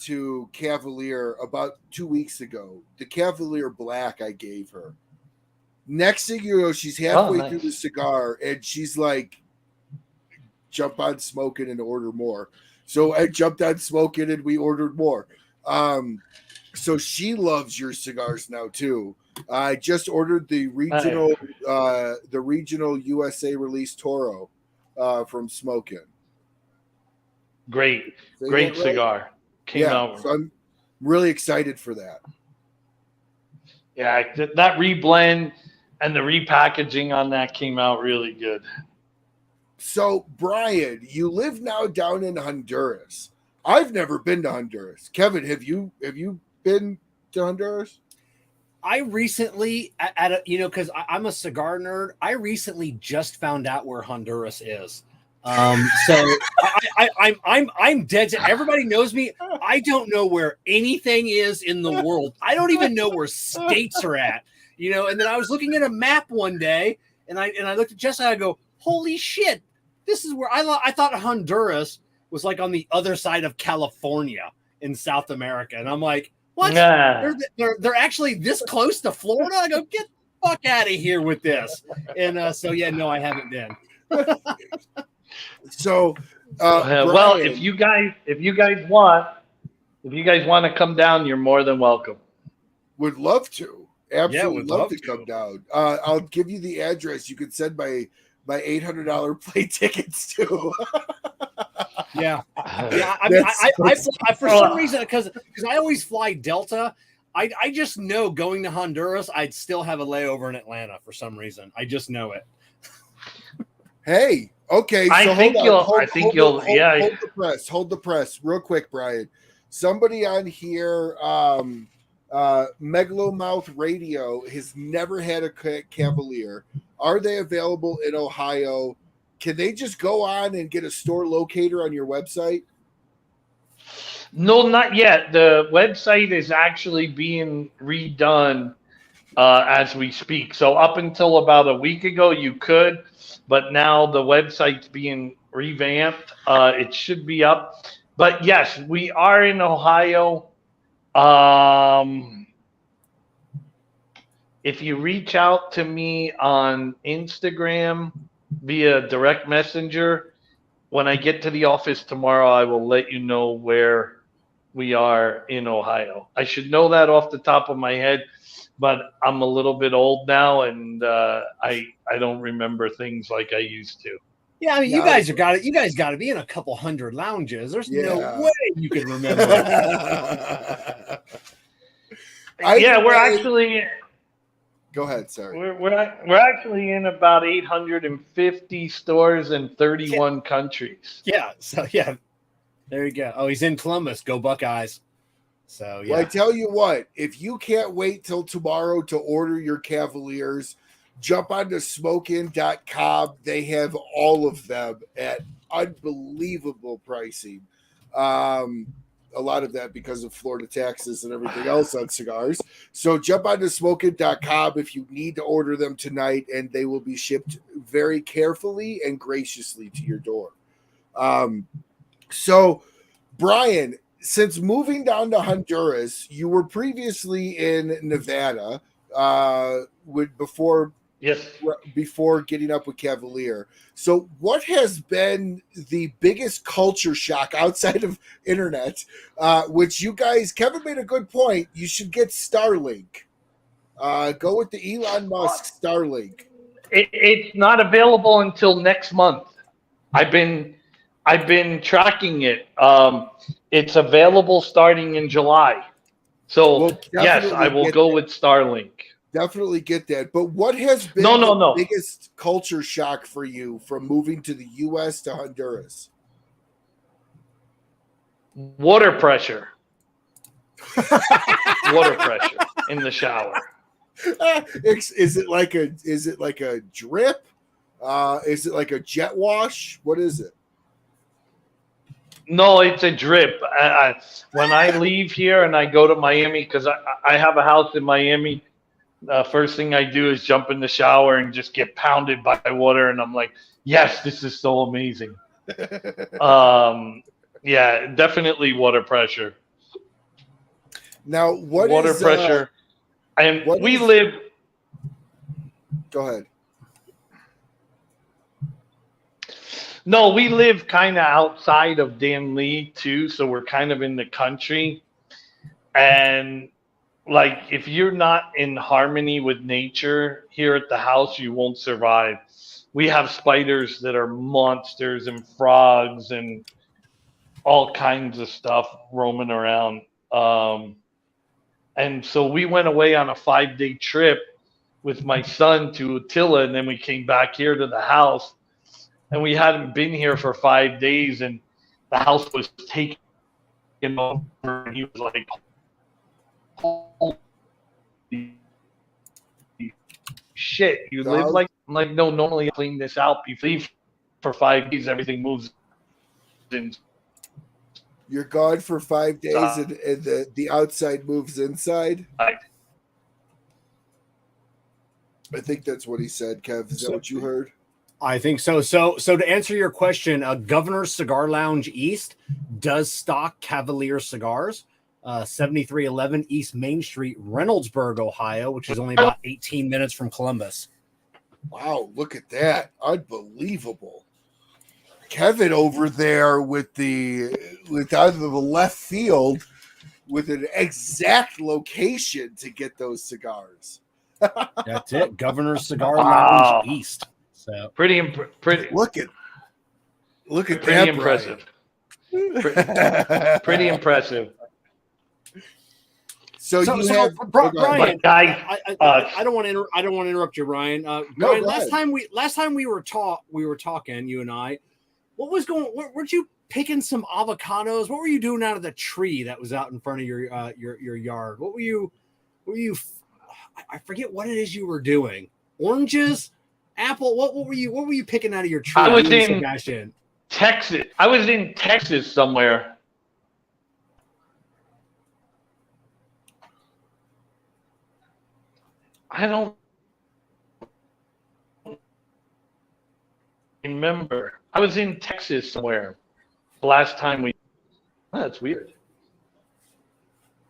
to Cavalier about 2 weeks ago. The Cavalier Black I gave her. Next thing you know, she's halfway through the cigar, and she's like, jump on smoking and order more. So I jumped on smoking, and we ordered more. So she loves your cigars now, too. I just ordered the regional USA release Toro from Smokin'. Great cigar. Came out. So I'm really excited for that. Yeah, that reblend and the repackaging on that came out really good. So, Brian, you live now down in Honduras. I've never been to Honduras. Kevin, have you been to Honduras? I recently, because I'm a cigar nerd, I recently just found out where Honduras is. So I'm dead to everybody knows me. I don't know where anything is in the world. I don't even know where states are at. And then I was looking at a map one day, and I looked at Jessica. I go, holy shit, this is where I thought Honduras was like on the other side of California in South America, and I'm like, what? Nah. They're actually this close to Florida? I go, get the fuck out of here with this. And no, I haven't been. So, well, if you guys want to come down, you're more than welcome. Would love to. Absolutely, would love to come down. I'll give you the address. You can send my $800 plane tickets to. Yeah. I mean, I for some reason, because I always fly Delta, I just know going to Honduras, I'd still have a layover in Atlanta for some reason. I just know it. Hey, okay. So I think you'll. Hold the press real quick, Brian. Somebody on here, Megalomouth Radio has never had a Cavalier. Are they available in Ohio? Can they just go on and get a store locator on your website? No, not yet. The website is actually being redone as we speak. So up until about a week ago, you could, but now the website's being revamped. It should be up. But yes, we are in Ohio. If you reach out to me on Instagram via direct messenger, when I get to the office tomorrow, I will let you know where we are in Ohio. I should know that off the top of my head, but I'm a little bit old now, and I don't remember things like I used to. Yeah, I mean, you guys got to be in a couple hundred lounges. There's no way you can remember. We're actually. Go ahead, sorry. We're actually in about 850 stores in 31 countries. Yeah, so yeah, there you go. Oh, he's in Columbus. Go Buckeyes. So yeah. Well, I tell you what, if you can't wait till tomorrow to order your Cavaliers, jump onto smokin.com. They have all of them at unbelievable pricing. A lot of that because of Florida taxes and everything else on cigars. So jump onto smokin.com if you need to order them tonight, and they will be shipped very carefully and graciously to your door. So, Brian, since moving down to Honduras, you were previously in Nevada before getting up with Cavalier. So what has been the biggest culture shock outside of internet, which you guys, Kevin made a good point. You should get Starlink. Go with the Elon Musk Starlink. It's not available until next month. I've been tracking it. It's available starting in July. So yes, I will go with Starlink. Definitely get that. But what has been No. biggest culture shock for you from moving to the U.S. to Honduras? Water pressure. Water pressure in the shower. Is it like a drip? Is it like a jet wash? What is it? No, it's a drip. When I leave here and I go to Miami, because I have a house in Miami, first thing I do is jump in the shower and just get pounded by water, and I'm like, yes, this is so amazing. Yeah, definitely water pressure. Now, water pressure? And we live. Go ahead. No, we live kind of outside of Danlí too, so we're kind of in the country. And like, if you're not in harmony with nature here at the house, you won't survive. We have spiders that are monsters and frogs and all kinds of stuff roaming around. And so we went away on a 5-day trip with my son to Attila, and then we came back here to the house. And we hadn't been here for 5 days, and the house was taken over. And he was like, "Holy shit, you live like?" I'm like, "No, normally I clean this out. You leave for 5 days, everything moves in." You're gone for 5 days, and the outside moves inside. I think that's what he said, Kev. Is that what you heard? I think so. So to answer your question, Governor's Cigar Lounge East does stock Cavalier Cigars, 7311 East Main Street, Reynoldsburg, Ohio, which is only about 18 minutes from Columbus. Wow, look at that. Unbelievable. Kevin over there with out of the left field with an exact location to get those cigars. That's it. Governor's Cigar Lounge East. So pretty look at pretty that, impressive. Pretty impressive. So Brian, guys, I don't want to interrupt you, Ryan. Brian, last time we were talking, you and I. What was going? Weren't you picking some avocados? What were you doing out of the tree that was out in front of your yard? What were you? I forget what it is you were doing. Oranges. Apple, what were you picking out of your tree? I was in Texas. I was in Texas somewhere. I don't remember. I was in Texas somewhere the last time we. Oh, that's weird.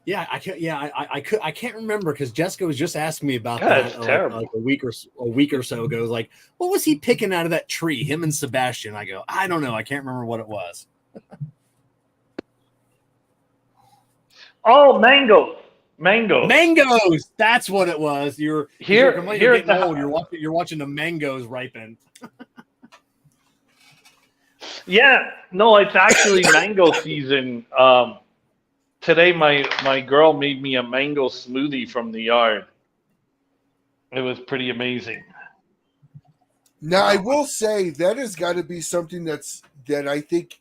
Yeah, I can't remember because Jessica was just asking me about that like a week or so ago. Like, what was he picking out of that tree? Him and Sebastian. I go, I don't know. I can't remember what it was. Oh, mangoes. That's what it was. You're getting old. You're watching the mangoes ripen. Yeah, no, it's actually mango season. Today, my girl made me a mango smoothie from the yard. It was pretty amazing. Now, I will say that has got to be something that I think,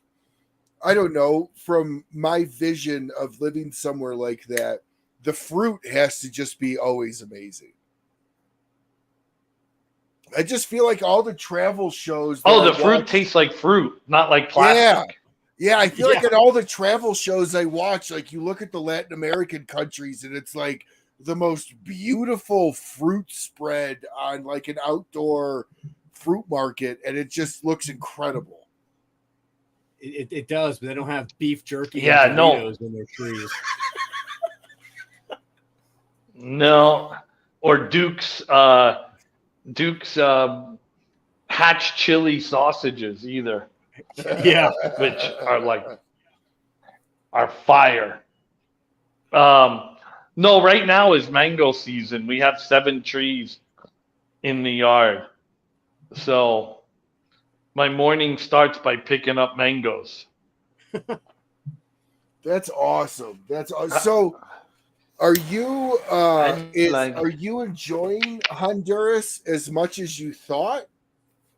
I don't know, from my vision of living somewhere like that, the fruit has to just be always amazing. I just feel like all the travel shows. The fruit tastes like fruit, not like plastic. Yeah, I feel like in all the travel shows I watch, like you look at the Latin American countries and it's like the most beautiful fruit spread on like an outdoor fruit market, and it just looks incredible. It does, but they don't have beef jerky and Doritos in their trees. No, or Duke's hatch chili sausages either. Yeah, which are fire. No, right now is mango season. We have 7 trees in the yard, so my morning starts by picking up mangoes. That's awesome. So Are you like are you enjoying Honduras as much as you thought,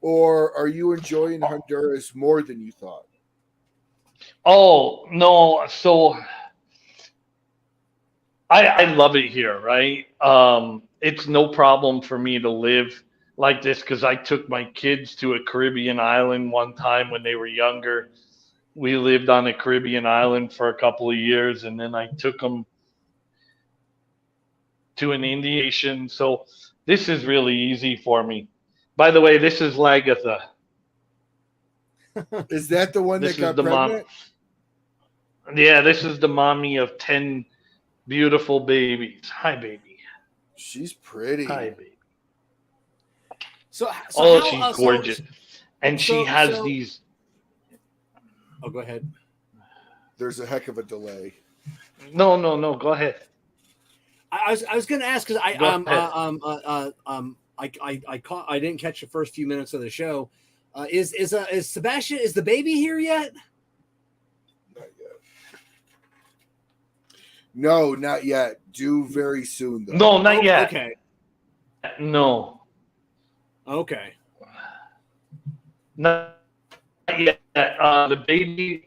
or are you enjoying Honduras more than you thought? oh no, so I love it here, right? It's no problem for me to live like this because I took my kids to a Caribbean island one time when they were younger. We lived on a Caribbean island for a couple of years, and then I took them to an Indian. So this is really easy for me. By the way, this is Lagatha. Is that the one This that got is the mom. pregnant? Yeah, this is the mommy of 10 beautiful babies. Hi, baby. She's pretty. Hi, baby. So Oh, how, she's gorgeous. And she has so- these. Oh, go ahead. There's a heck of a delay. No. Go ahead. I was going to ask because Go ahead. I didn't catch the first few minutes of the show. Is Sebastian, is the baby here yet? Not yet. No, not yet. Due very soon though. No, not yet. Okay. No, Okay. not yet. The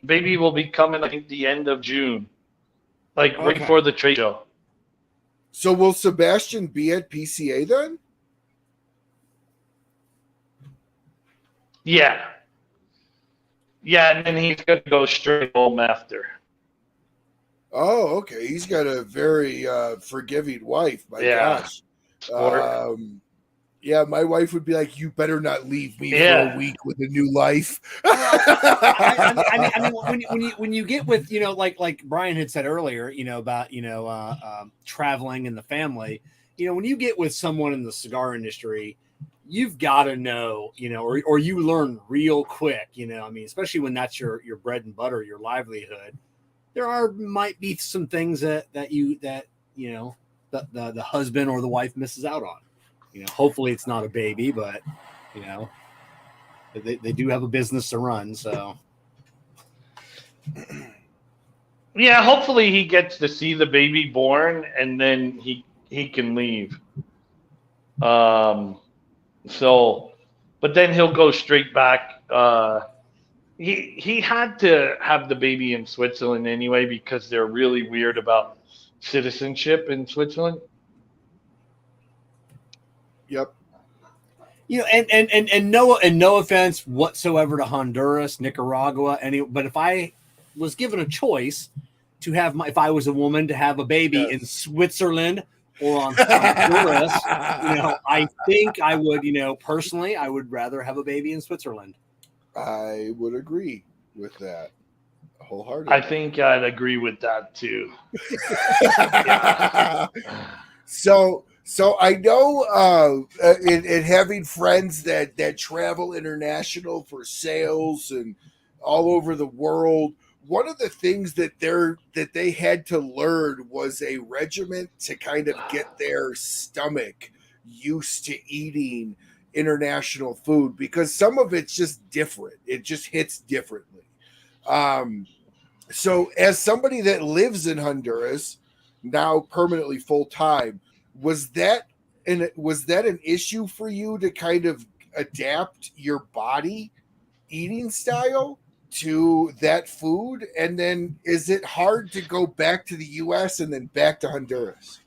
baby will be coming, I think, the end of June, like right Okay. before the trade show. So will Sebastian be at PCA then? Yeah. Yeah, and then he's going to go straight home after. Oh, okay. He's got a very forgiving wife. My Yeah. gosh. Sport. Yeah, my wife would be like, "You better not leave me Yeah. for a week with a new life." I mean, when you get with, you know, like Brian had said earlier, you know, about, you know, traveling and the family, you know, when you get with someone in the cigar industry, you've got to know, you know, or you learn real quick, you know, I mean, especially when that's your bread and butter, your livelihood. Might be some things that you know, the husband or the wife misses out on. You know, hopefully it's not a baby, but you know, they do have a business to run. So Yeah, hopefully he gets to see the baby born and then he can leave. So, but then he'll go straight back. He had to have the baby in Switzerland anyway because they're really weird about citizenship in Switzerland. Yep. you know, and no offense whatsoever to Honduras, Nicaragua, but if I was given a choice to have if I was a woman to have a baby Yes. in Switzerland or on Honduras, you know, I think I would, you know, personally, I would rather have a baby in Switzerland. I would agree with that wholeheartedly. I think I'd agree with that too. So I know in having friends that travel international for sales and all over the world, one of the things that they had to learn was a regiment to kind of get their stomach used to eating international food because some of it's just different. It just hits differently. So as somebody that lives in Honduras now permanently full time, was that an issue for you to kind of adapt your body eating style to that food? And then is it hard to go back to the US and then back to Honduras?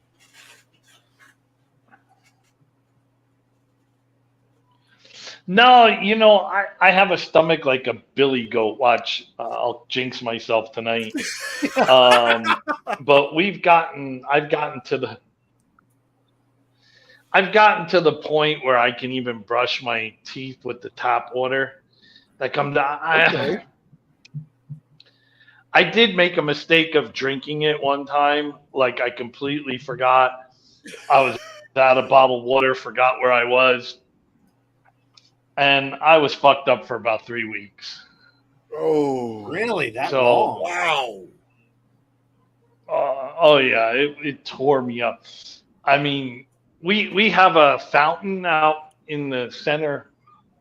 No, you know, I have a stomach like a billy goat. Watch, I'll jinx myself tonight. But I've gotten to the point where I can even brush my teeth with the tap water. Like Okay. I did make a mistake of drinking it one time. Like I completely forgot. I was out of bottled water, forgot where I was. And I was fucked up for about 3 weeks. Oh, Really, that So- long? wow. Oh yeah, it tore me up. I mean, we have a fountain out in the center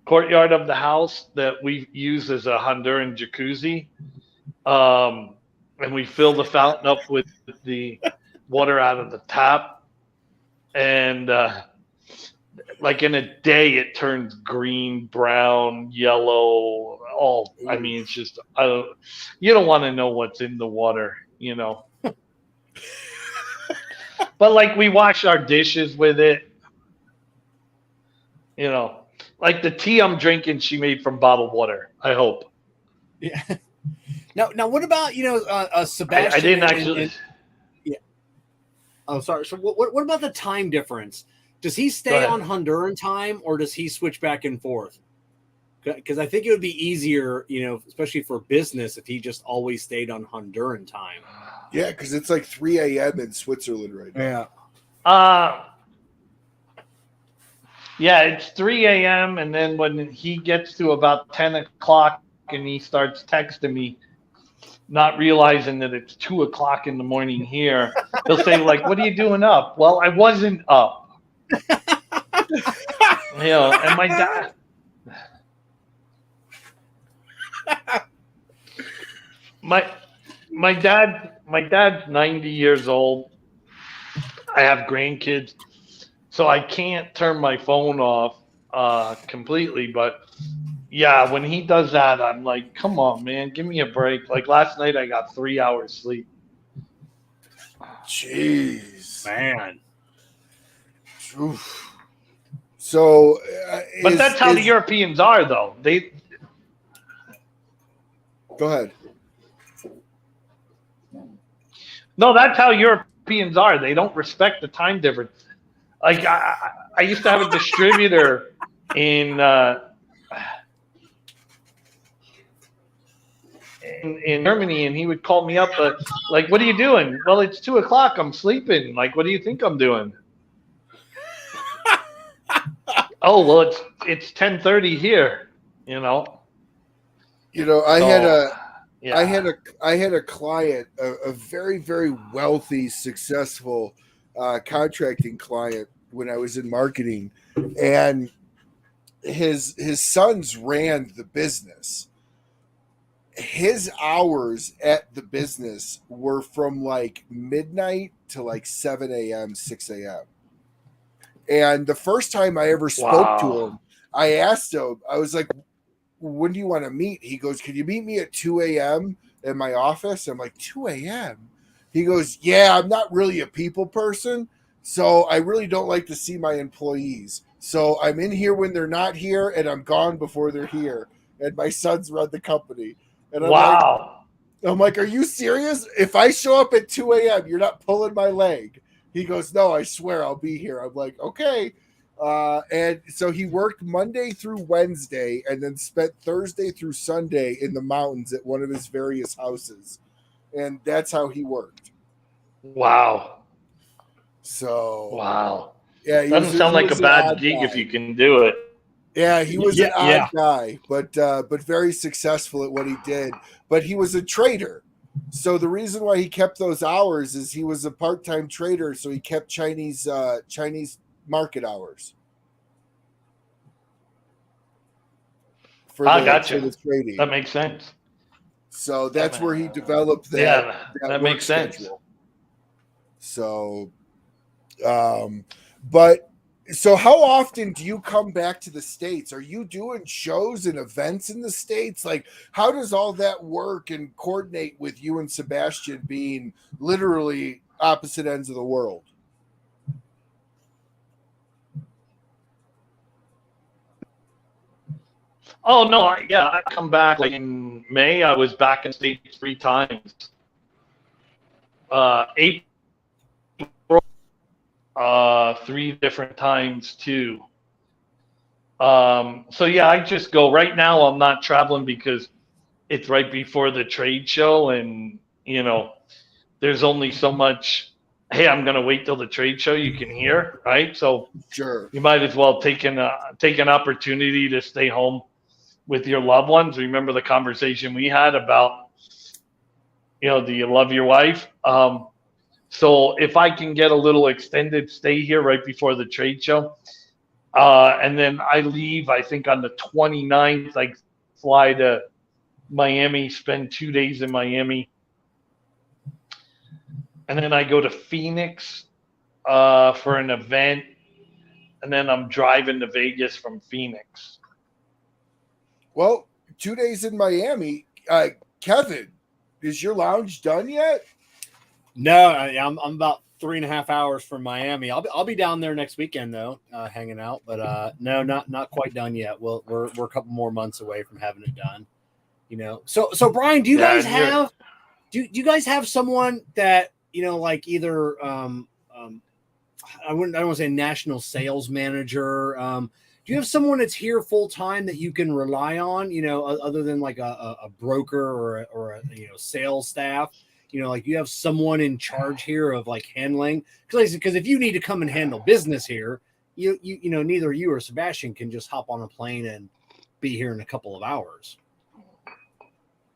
courtyard of the house that we use as a Honduran jacuzzi, and we fill the fountain up with the water out of the tap, and like in a day it turns green, brown, yellow, all. I mean, it's just you don't want to know what's in the water, you know. But like we wash our dishes with it, you know. Like the tea I'm drinking, she made from bottled water. I hope. Yeah. Now, what about Sebastian? I didn't actually. Yeah. Oh, sorry. So, what about the time difference? Does he stay on Honduran time, or does he switch back and forth? Because I think it would be easier, especially for business, if he just always stayed on Honduran time. Yeah, because it's like 3 a.m. in Switzerland right now. Yeah. Yeah, it's 3 a.m. And then when he gets to about 10 o'clock and he starts texting me, not realizing that it's 2 o'clock in the morning here, he'll say, like, what are you doing up? Well, I wasn't up. And my dad. My dad's 90 years old. I have grandkids, so I can't turn my phone off completely. But yeah, when he does that, I'm like, come on, man, give me a break. Like last night, I got 3 hours sleep. Jeez, man. Oof. So, but that's how the Europeans are, though. They go ahead. No, that's how Europeans are. They don't respect the time difference. Like I used to have a distributor in Germany, and he would call me up, like, what are you doing? Well, it's 2 o'clock. I'm sleeping. Like, what do you think I'm doing? Oh, well, it's 10:30 here. I had a client, a very, very wealthy, successful contracting client when I was in marketing, and his sons ran the business. His hours at the business were from like midnight to like 7 a.m., 6 a.m. And the first time I ever spoke to him, I asked him, I was like, when do you want to meet? He goes, can you meet me at 2 a.m. in my office? I'm like, 2 a.m.? He goes, yeah, I'm not really a people person, so I really don't like to see my employees. So I'm in here when they're not here, and I'm gone before they're here. And my sons run the company. And I'm like, are you serious? If I show up at 2 a.m., you're not pulling my leg. He goes, no, I swear I'll be here. I'm like, okay. And so he worked Monday through Wednesday and then spent Thursday through Sunday in the mountains at one of his various houses. And that's how he worked. Wow. So. Wow. Yeah. Doesn't sound like a bad gig if you can do it. Yeah, he was an odd guy, but very successful at what he did. But he was a trader. So the reason why he kept those hours is he was a part-time trader, so he kept Chinese market hours. Gotcha. For the trading. That makes sense. So that's where he developed that. Yeah, that makes sense. So, but so how often do you come back to the States? Are you doing shows and events in the States? Like, how does all that work and coordinate with you and Sebastian being literally opposite ends of the world? Oh, no. I come back like in May. I was back in the States 3 times. April, 3 different times too. So yeah, I just go. Right now I'm not traveling because it's right before the trade show, and there's only so much, hey, I'm gonna wait till the trade show you can hear, right? So sure, you might as well take an opportunity to stay home with your loved ones. Remember the conversation we had about, do you love your wife? So if I can get a little extended stay here right before the trade show, and then I leave, I think on the 29th, I fly to Miami, spend 2 days in Miami. and then I go to Phoenix for an event, and then I'm driving to Vegas from Phoenix. Well, 2 days in Miami. Kevin, is your lounge done yet? No, I'm about 3.5 hours from Miami. I'll be down there next weekend though, hanging out. But no, not quite done yet. We're a couple more months away from having it done. So Brian, do you guys have do you guys have someone that like either I don't want to say national sales manager. Do you have someone that's here full time that you can rely on? Other than like a broker or a sales staff. Like you have someone in charge here of like handling, because if you need to come and handle business here, neither you or Sebastian can just hop on a plane and be here in a couple of hours.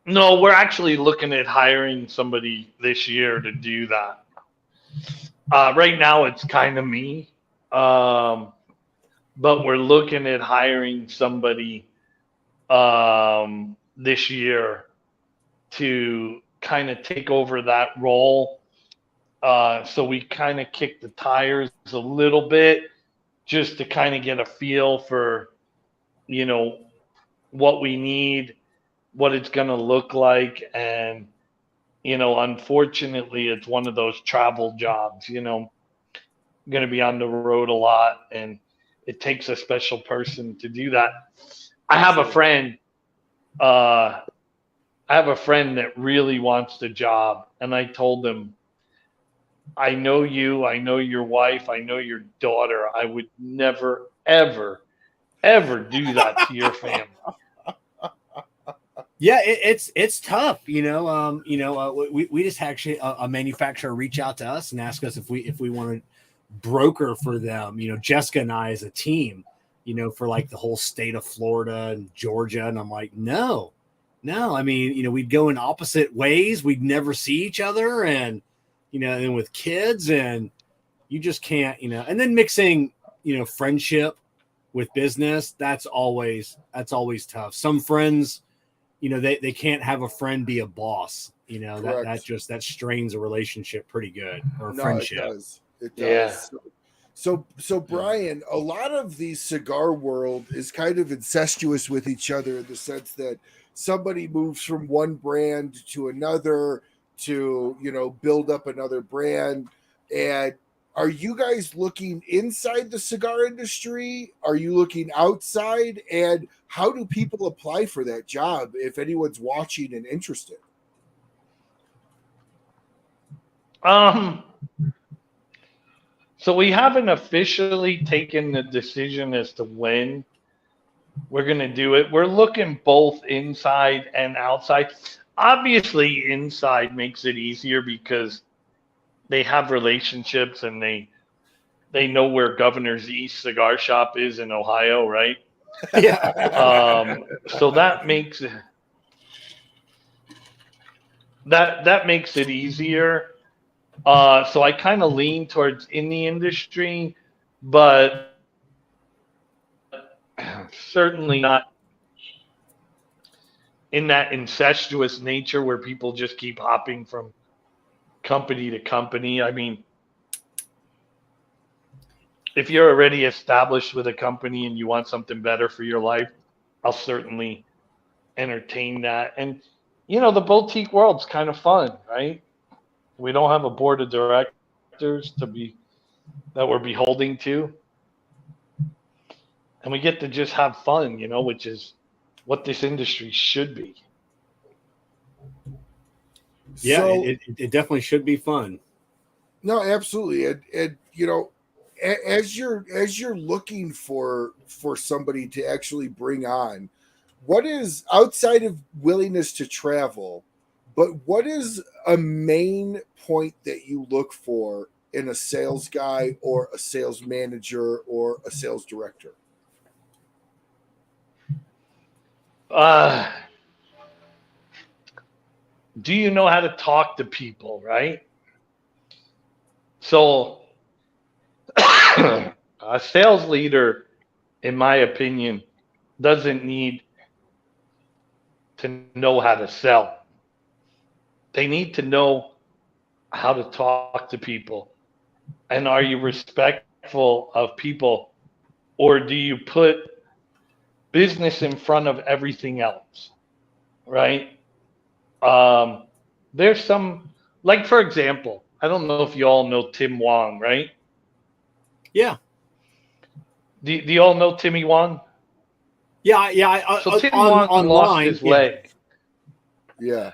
No, we're actually looking at hiring somebody this year to do that. Right now it's kind of me, but we're looking at hiring somebody this year to kind of take over that role. So we kind of kick the tires a little bit just to kind of get a feel for, what we need, what it's going to look like. And, unfortunately, it's one of those travel jobs, going to be on the road a lot, and it takes a special person to do that. I have a friend, that really wants the job, and I told him, I know you, I know your wife, I know your daughter. I would never, ever, ever do that to your family. Yeah, it's tough, we just actually a manufacturer reach out to us and ask us if we want to broker for them. Jessica and I as a team, for like the whole state of Florida and Georgia, and I'm like, no. I mean, we'd go in opposite ways. We'd never see each other, and and with kids, and you just can't, and then mixing, friendship with business. That's always tough. Some friends, they can't have a friend be a boss. That strains a relationship pretty good, or friendship. It does. Yeah. So Brian, a lot of the cigar world is kind of incestuous with each other in the sense that somebody moves from one brand to another to, build up another brand. And are you guys looking inside the cigar industry? Are you looking outside? And how do people apply for that job if anyone's watching and interested? So we haven't officially taken the decision as to when we're going to do it. We're looking both inside and outside. Obviously, inside makes it easier because they have relationships and they know where Governor's East Cigar Shop is in Ohio, right? Yeah. So that makes it easier. So I kind of lean towards in the industry, but certainly not in that incestuous nature where people just keep hopping from company to company. I mean, if you're already established with a company and you want something better for your life, I'll certainly entertain that. And, the boutique world's kind of fun, right? We don't have a board of directors that we're beholding to. And we get to just have fun, which is what this industry should be. Yeah, so, it definitely should be fun. No, absolutely. And as you're looking for somebody to actually bring on, what is, outside of willingness to travel, but what is a main point that you look for in a sales guy or a sales manager or a sales director? Do you know how to talk to people, right? So a sales leader, in my opinion, doesn't need to know how to sell. They need to know how to talk to people, and are you respectful of people, or do you put business in front of everything else, right? There's some, like, for example, I don't know if you all know Tim Wong, right? Yeah. Do you all know Timmy Wong? Yeah. So Tim Wong online, lost his leg. Yeah.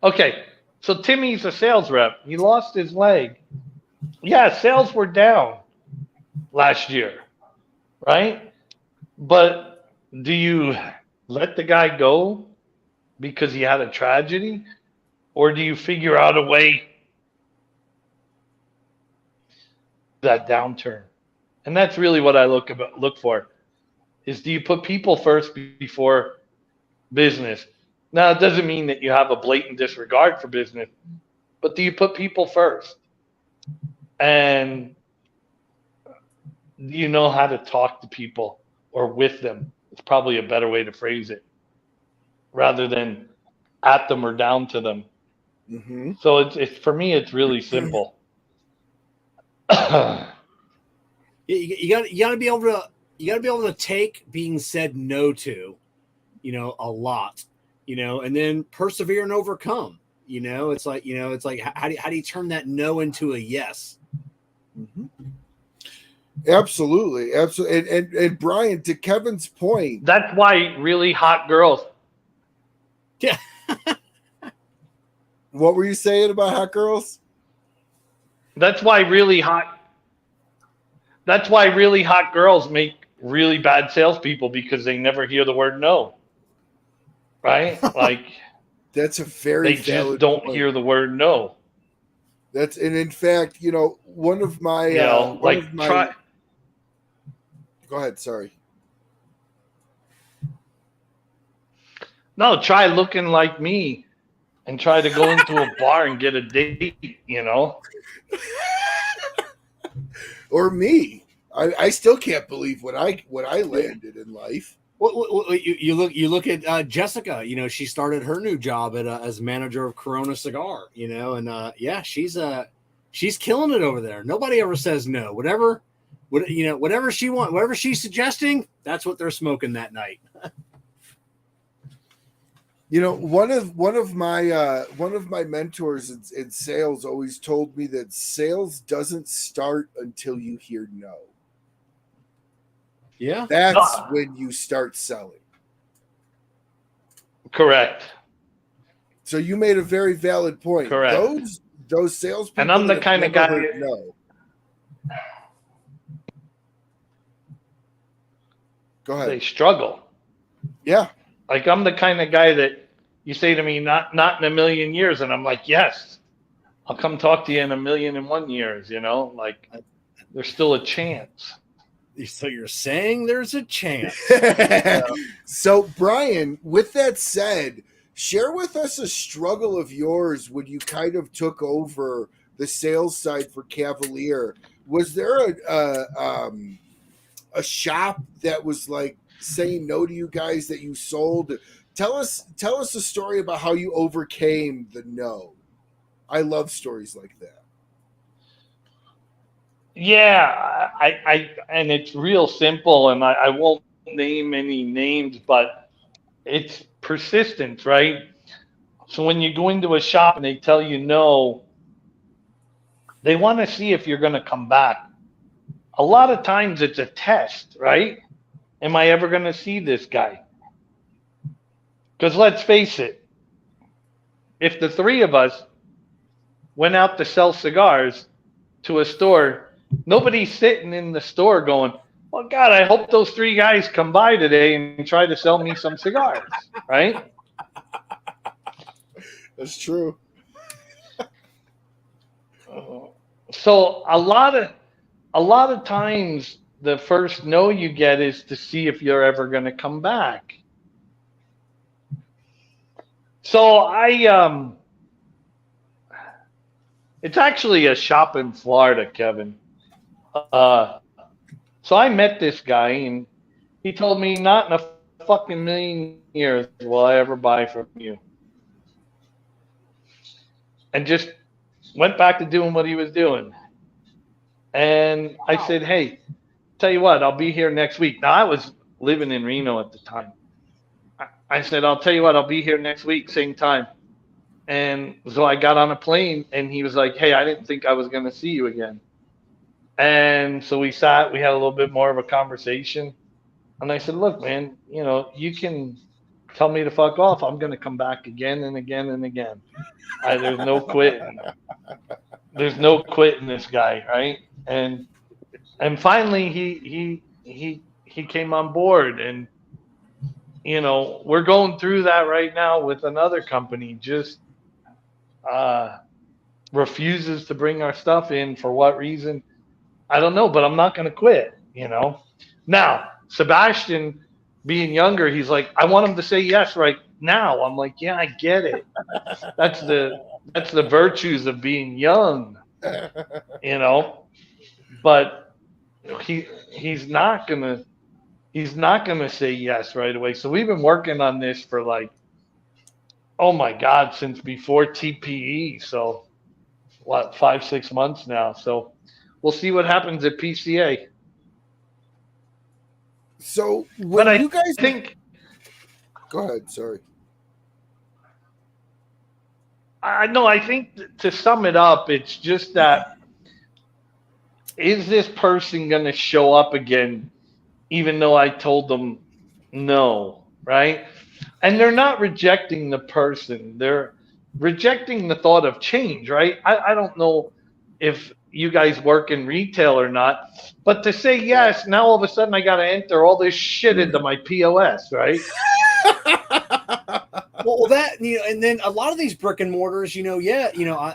Okay, so Timmy's a sales rep. He lost his leg. Yeah, sales were down last year, right? But do you let the guy go because he had a tragedy? Or do you figure out a way that downturn? And that's really what I look for, is do you put people first before business? Now, it doesn't mean that you have a blatant disregard for business, but do you put people first? And do you know how to talk to people or with them? It's probably a better way to phrase it, rather than at them or down to them. Mm-hmm. So it's for me, it's really simple. You got to be able to take being said no to, a lot, and then persevere and overcome. It's like how do you turn that no into a yes? Mm-hmm. Absolutely. And Brian, to Kevin's point, that's why really hot girls. Yeah. What were you saying about hot girls? That's why really hot girls make really bad salespeople, because they never hear the word no. Right? Like, that's a very they just don't point. hear the word no. And in fact, one of my try. Go ahead. Sorry. No, try looking like me and try to go into a bar and get a date, Or me. I still can't believe what I landed in life. You look at Jessica. She started her new job as manager of Corona Cigar. And she's killing it over there. Nobody ever says no. Whatever she wants, whatever she's suggesting, that's what they're smoking that night. One of my mentors in sales always told me that sales doesn't start until you hear no. Yeah. That's when you start selling. Correct. So you made a very valid point. Correct. Those salespeople. And I'm the kind of guy. No. Go ahead. They struggle. Yeah. Like, I'm the kind of guy that you say to me, not in a million years, and I'm like, yes, I'll come talk to you in 1,000,001 years. Like, there's still a chance. So you're saying there's a chance. So, Brian, with that said, share with us a struggle of yours when you kind of took over the sales side for Cavalier. Was there a shop that was like saying no to you guys that you sold? Tell us a story about how you overcame the no. I love stories like that. Yeah, and it's real simple, and I won't name any names, but it's persistence, right? So when you go into a shop and they tell you no, they want to see if you're going to come back. A lot of times it's a test, right? Am I ever going to see this guy? Because let's face it, if the three of us went out to sell cigars to a store, nobody's sitting in the store going, well, God, I hope those three guys come by today and try to sell me some cigars, right? That's true. So a lot of times the first no you get is to see if you're ever going to come back. So it's actually a shop in Florida, Kevin. So I met this guy, and he told me, not in a fucking million years will I ever buy from you. and just went back to doing what he was doing. And I said, hey, tell you what, I'll be here next week. Now, I was living in Reno at the time. I said, I'll tell you what, I'll be here next week, same time. And so I got on a plane, and he was like, hey, I didn't think I was going to see you again. And so we sat, we had a little bit more of a conversation. And I said, look, man, you know, you can tell me to fuck off. I'm going to come back again and again and again. There's no quitting. There's no quitting this guy, right? And finally he came on board, and you know, we're going through that right now with another company. Just refuses to bring our stuff in. For what reason? I don't know, but I'm not going to quit, you know. Now, Sebastian, being younger, he's like, I want him to say yes right now. I'm like, yeah, I get it. That's the virtues of being young, you know. But he's not gonna say yes right away. So we've been working on this for like, oh my God, since before TPE. So what, 5-6 months now. So we'll see what happens at PCA. So when you guys think, go ahead, sorry. I think to sum it up, it's just that, is this person going to show up again, even though I told them no, right? And they're not rejecting the person. They're rejecting the thought of change, right? I don't know if you guys work in retail or not, but to say yes, now all of a sudden I got to enter all this shit into my POS, right? Well, that, you know, and then a lot of these brick and mortars, you know, yeah, you know,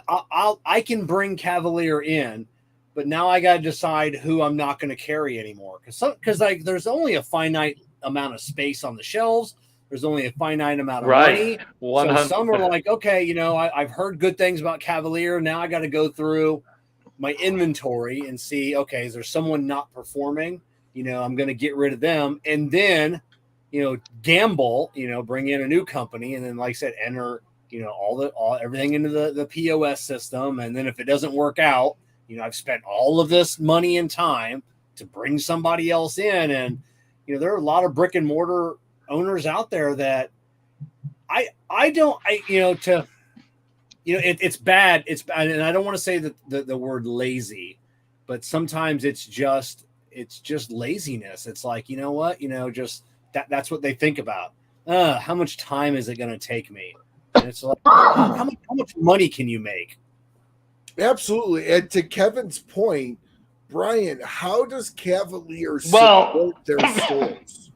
I can bring Cavalier in, but now I got to decide who I'm not going to carry anymore, because like there's only a finite amount of space on the shelves. There's only a finite amount of money. So some are like, okay, you know, I've heard good things about Cavalier. Now I got to go through my inventory and see, okay, is there someone not performing? You know, I'm going to get rid of them, and then, you know, gamble, you know, bring in a new company, and then, like I said, enter, you know, everything into the POS system. And then if it doesn't work out, you know, I've spent all of this money and time to bring somebody else in. And, you know, there are a lot of brick and mortar owners out there that it's bad. It's bad. And I don't want to say that the word lazy, but sometimes it's just laziness. It's like, you know what, you know, just that's what they think about. How much time is it going to take me? And it's like, how much money can you make? Absolutely. And to Kevin's point, Brian, how does Cavalier support their stores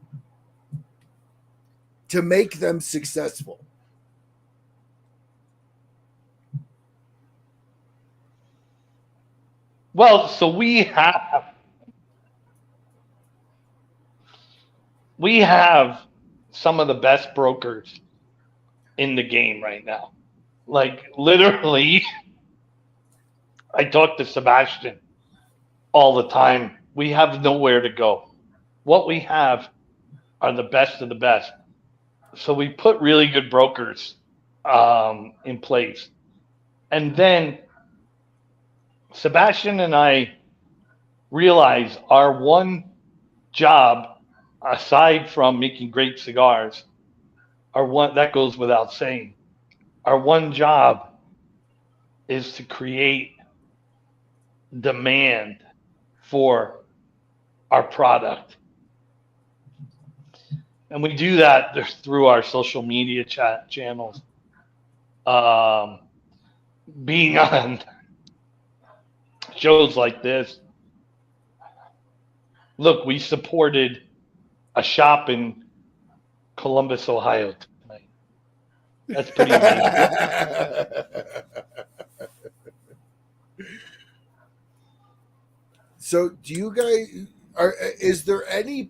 to make them successful? Well, so we have some of the best brokers in the game right now. Like, literally, I talk to Sebastian all the time. We have nowhere to go. What we have are the best of the best. So we put really good brokers in place. And then Sebastian and I realize our one job, aside from making great cigars, that goes without saying, our one job is to create demand for our product. And we do that through our social media channels, being on shows like this. Look, we supported a shop in Columbus, Ohio tonight. That's pretty amazing. So do you guys is there any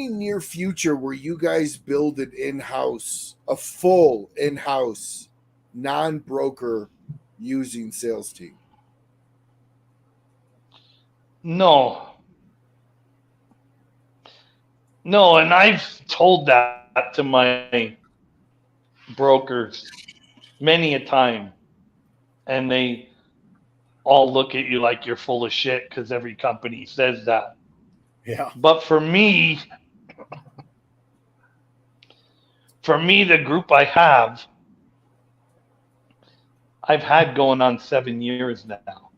near future where you guys build a full in-house non-broker using sales team? No, and I've told that to my brokers, many a time, and they all look at you like you're full of shit because every company says that. Yeah. But for me, the group I've had going on 7 years now.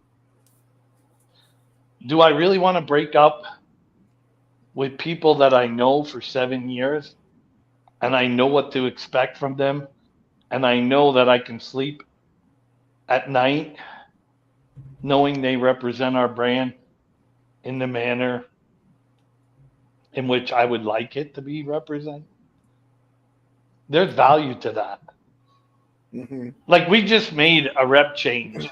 Do I really want to break up with people that I know for 7 years and I know what to expect from them and I know that I can sleep at night knowing they represent our brand in the manner in which I would like it to be represented? There's value to that. Mm-hmm. Like, we just made a rep change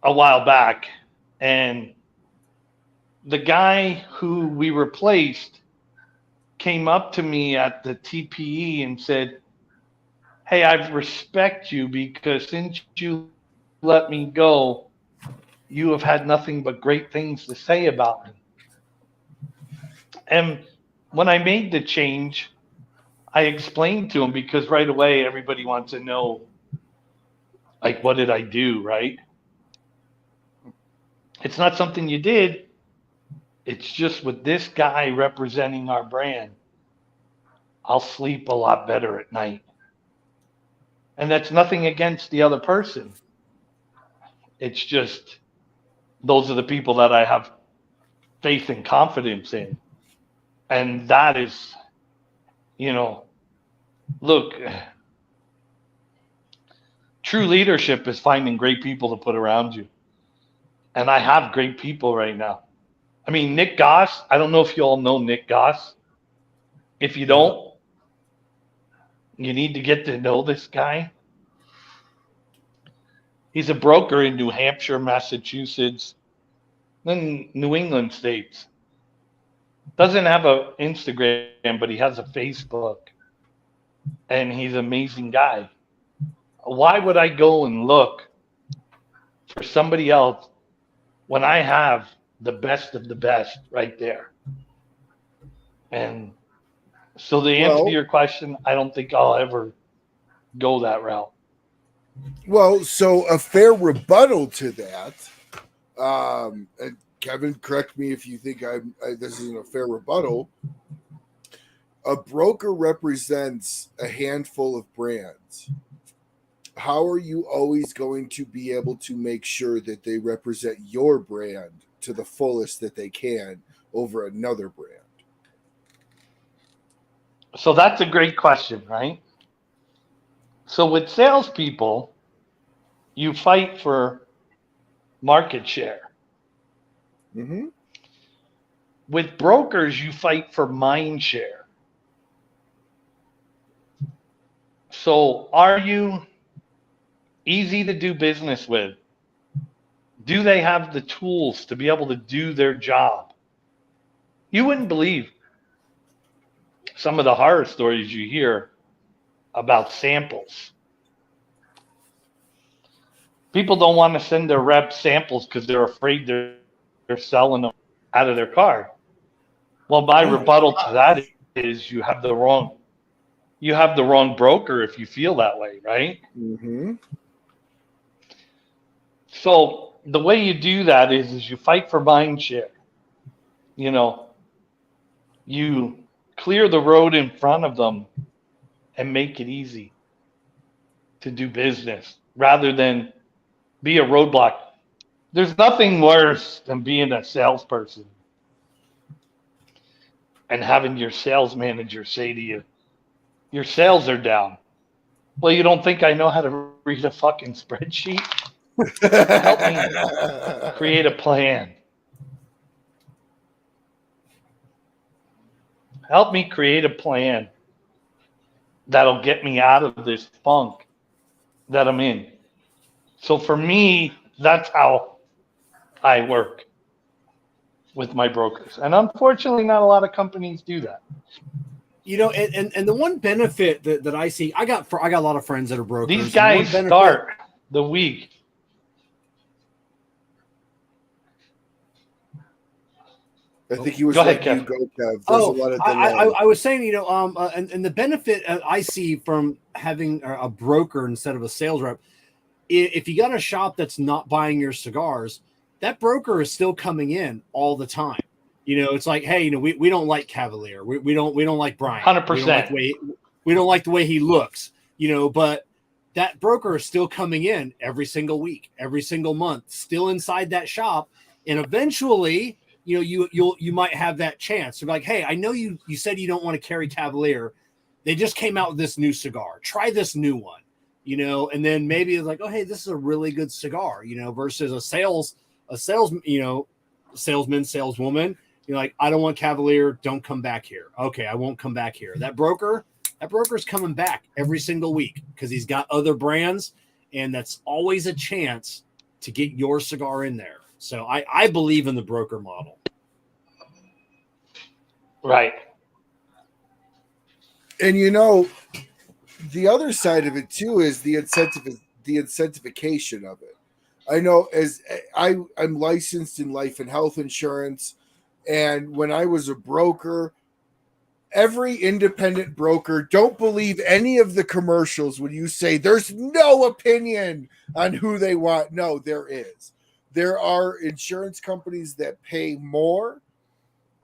a while back, and the guy who we replaced came up to me at the TPE and said, "Hey, I respect you because since you let me go, you have had nothing but great things to say about me." And when I made the change, I explained to him, because right away everybody wants to know, like, what did I do, right? It's not something you did. It's just with this guy representing our brand, I'll sleep a lot better at night. And that's nothing against the other person. It's just those are the people that I have faith and confidence in. And that is, look, true leadership is finding great people to put around you. And I have great people right now. I mean, Nick Goss, I don't know if you all know Nick Goss. If you don't, you need to get to know this guy. He's a broker in New Hampshire, Massachusetts, then New England states. Doesn't have an Instagram, but he has a Facebook. And he's an amazing guy. Why would I go and look for somebody else when I have the best of the best right there? And so the answer to your question, I don't think I'll ever go that route. Well, so a fair rebuttal to that, and Kevin, correct me if you think this isn't a fair rebuttal. A broker represents a handful of brands. How are you always going to be able to make sure that they represent your brand to the fullest that they can over another brand? So that's a great question, right? So with salespeople, you fight for market share. Mm-hmm. With brokers, you fight for mind share. So are you easy to do business with? Do they have the tools to be able to do their job? You wouldn't believe some of the horror stories you hear about samples. People don't want to send their reps samples because they're afraid they're selling them out of their car. Well, my rebuttal to that is you have the wrong broker if you feel that way, right? Mm-hmm. So the way you do that is you fight for mind share. You clear the road in front of them and make it easy to do business rather than be a roadblock. There's nothing worse than being a salesperson and having your sales manager say to you, "Your sales are down." Well, you don't think I know how to read a fucking spreadsheet? Help me create a plan. Help me create a plan that'll get me out of this funk that I'm in. So for me, that's how I work with my brokers. And unfortunately, not a lot of companies do that. And the one benefit that I see, I got a lot of friends that are brokers. These guys start the week. I think he was Go ahead, letting you Kev. go, Kev. There's Oh, a lot of I was saying, and the benefit I see from having a broker instead of a sales rep, if you got a shop that's not buying your cigars, that broker is still coming in all the time. It's like, hey, we don't like Cavalier. We don't like Brian. 100%. We don't like the way he looks, but that broker is still coming in every single week, every single month, still inside that shop. And eventually, you might have that chance to be like, hey, I know you said you don't want to carry Cavalier. They just came out with this new cigar. Try this new one, and then maybe it's like, oh, hey, this is a really good cigar, versus a salesman, saleswoman. You're like, I don't want Cavalier. Don't come back here. Okay, I won't come back here. That broker's coming back every single week because he's got other brands, and that's always a chance to get your cigar in there. So I believe in the broker model. Right. And the other side of it too is the incentivification of it. I know as I'm licensed in life and health insurance, and when I was a broker, every independent broker, don't believe any of the commercials when you say there's no opinion on who they want. No, there is. There are insurance companies that pay more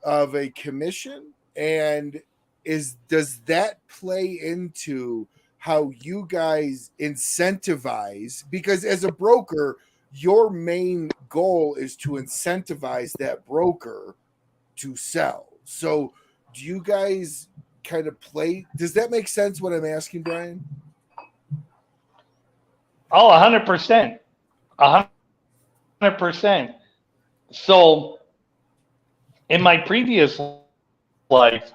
of a commission, and does that play into how you guys incentivize? Because as a broker, your main goal is to incentivize that broker to sell. So do you guys kind of play? Does that make sense what I'm asking, Brian? Oh, 100%. 100%. So in my previous life,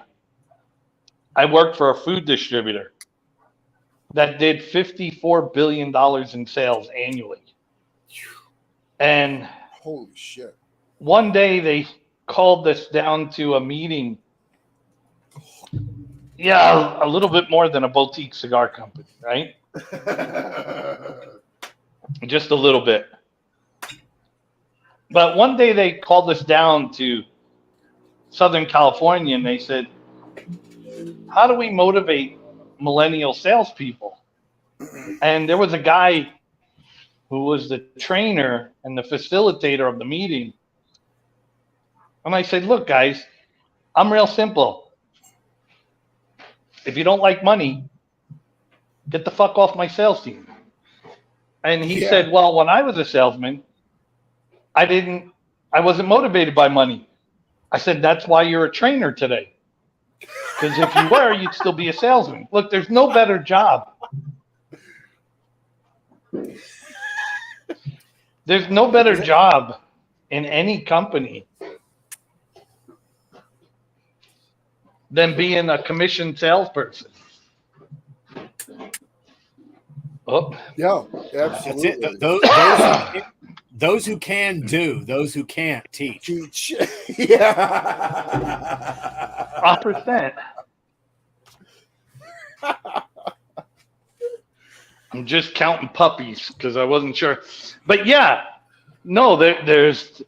I worked for a food distributor that did $54 billion in sales annually. And holy shit. One day they called us down to a meeting. Yeah, a little bit more than a boutique cigar company, right? Just a little bit. But one day they called us down to Southern California and they said, how do we motivate millennial salespeople? And there was a guy who was the trainer and the facilitator of the meeting. And I said, look, guys, I'm real simple. If you don't like money, get the fuck off my sales team. And he said, well, when I was a salesman, I wasn't motivated by money. I said, that's why you're a trainer today. Because if you were, you'd still be a salesman. Look, there's no better job. There's no better job in any company than being a commissioned salesperson. Oh, yeah, absolutely. That's it. Those who can do, those who can't teach. Yeah. 100%. I'm just counting puppies because I wasn't sure. But yeah, no, there's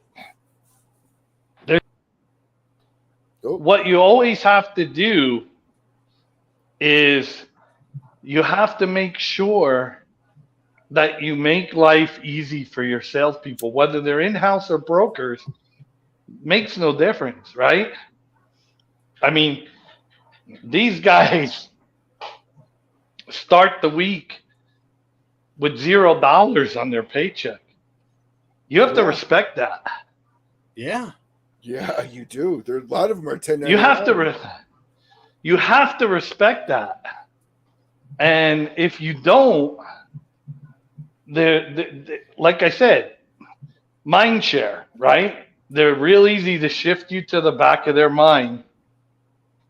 what you always have to do is you have to make sure that you make life easy for your salespeople, whether they're in-house or brokers, makes no difference, right? I mean, these guys start the week with $0 on their paycheck. You have to respect that. Yeah. Yeah, you do. There, a lot of them are 1099. You have to respect that. And if you don't, like I said, mind share, right? They're real easy to shift you to the back of their mind.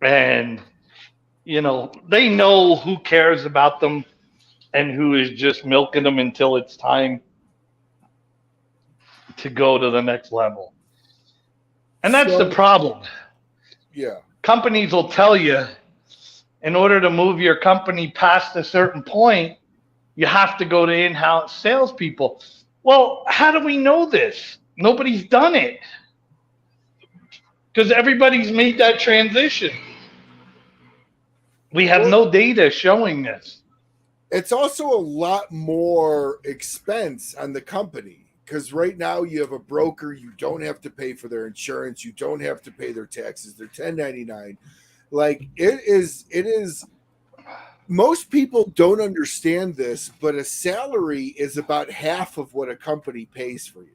And, they know who cares about them and who is just milking them until it's time to go to the next level. And that's the problem. Yeah. Companies will tell you, in order to move your company past a certain point, you have to go to in-house salespeople. Well, how do we know this? Nobody's done it. because everybody's made that transition. We have no data showing this. It's also a lot more expense on the company because right now you have a broker. You don't have to pay for their insurance. You don't have to pay their taxes. They're 1099. Like it is. Most people don't understand this, but a salary is about half of what a company pays for you.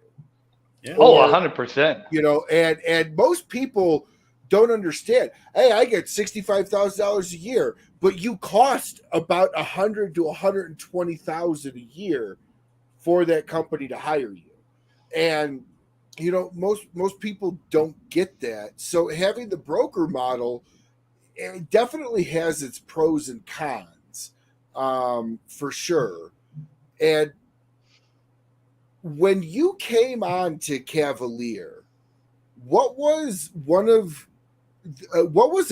Yeah. Oh, 100%. You know, and most people don't understand. Hey, I get $65,000 a year, but you cost about $100,000 to $120,000 a year for that company to hire you. And you know, most people don't get that. So having the broker model, it definitely has its pros and cons, for sure. And when you came on to Cavalier, what was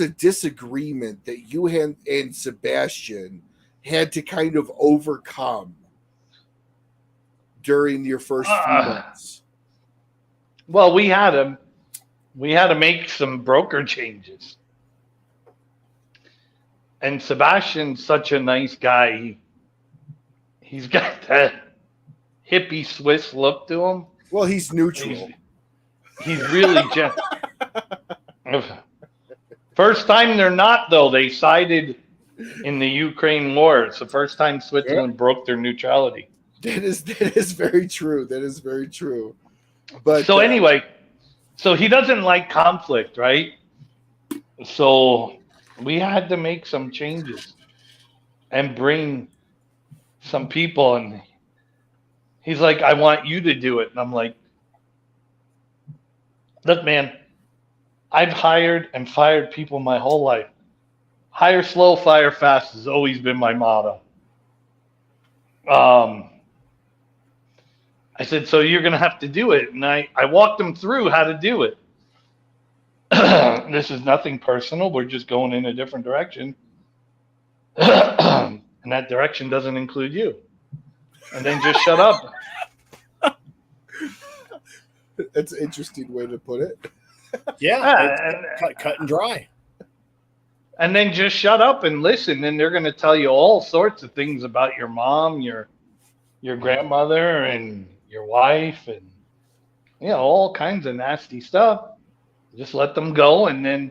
a disagreement that you and Sebastian had to kind of overcome during your first few months? Well, we had to make some broker changes. And Sebastian's such a nice guy. He's got that hippie Swiss look to him. Well, he's neutral. He's really gentle. First time they're not, though. They sided in the Ukraine war. It's the first time Switzerland broke their neutrality. That is very true. That is very true. But so anyway, so he doesn't like conflict, right? So we had to make some changes and bring some people. And he's like, I want you to do it. And I'm like, look, man, I've hired and fired people my whole life. Hire slow, fire fast has always been my motto. I said, so you're going to have to do it. And I walked them through how to do it. This is nothing personal. We're just going in a different direction. And that direction doesn't include you. And then just shut up. That's an interesting way to put it. Yeah, cut and dry. And then just shut up and listen. And they're going to tell you all sorts of things about your mom, your grandmother, and your wife, and all kinds of nasty stuff. Just let them go, and then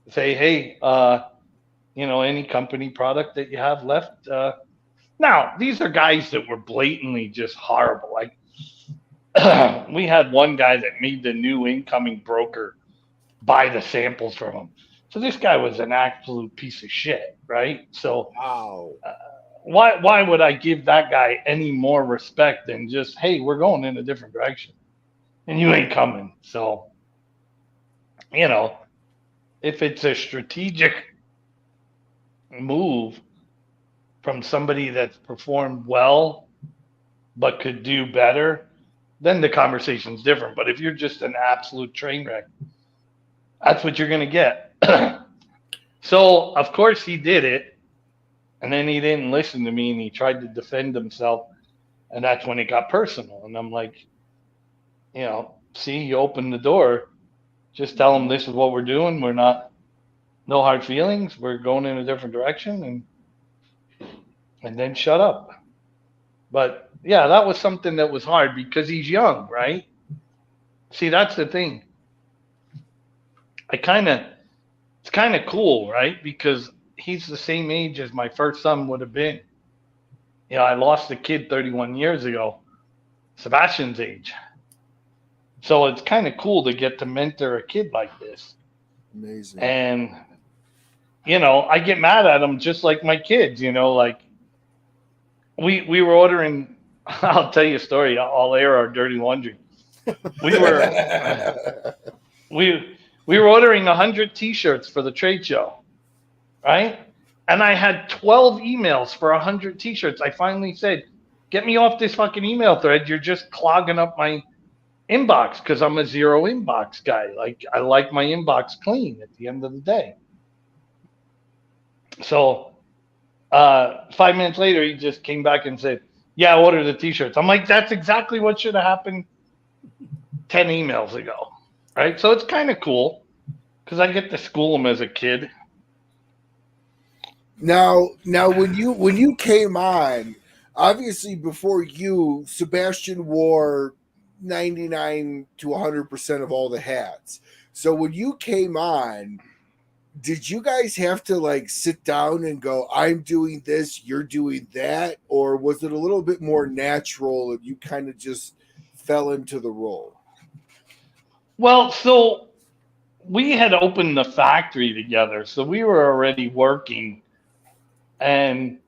say, hey, any company product that you have left. Now, these are guys that were blatantly just horrible. Like we had one guy that made the new incoming broker buy the samples from him. So this guy was an absolute piece of shit, right? So wow. Why would I give that guy any more respect than just, hey, we're going in a different direction and you ain't coming. So, if it's a strategic move from somebody that's performed well but could do better, then the conversation's different. But if you're just an absolute train wreck, that's what you're going to get. So, of course, he did it. And then he didn't listen to me, and he tried to defend himself. And that's when it got personal. And I'm like, see, you opened the door. Just tell him this is what we're doing. We're not, no hard feelings. We're going in a different direction. And then shut up. But, yeah, that was something that was hard because he's young, right? See, that's the thing. It's kind of cool, right? Because he's the same age as my first son would have been. I lost a kid 31 years ago, Sebastian's age. So it's kind of cool to get to mentor a kid like this. Amazing. And, I get mad at him just like my kids, like we were ordering, I'll tell you a story. I'll air our dirty laundry. We were ordering 100 T-shirts for the trade show. Right? And I had 12 emails for 100 T-shirts. I finally said, get me off this fucking email thread. You're just clogging up my inbox because I'm a zero inbox guy. Like, I like my inbox clean at the end of the day. So 5 minutes later, he just came back and said, yeah, order the T-shirts. I'm like, that's exactly what should have happened 10 emails ago. Right? So it's kind of cool. because I get to school them as a kid. Now, when you came on, obviously before you, Sebastian wore 99 to 100% of all the hats. So when you came on, did you guys have to like sit down and go, I'm doing this, you're doing that? Or was it a little bit more natural and you kind of just fell into the role? Well, so we had opened the factory together, so we were already working. And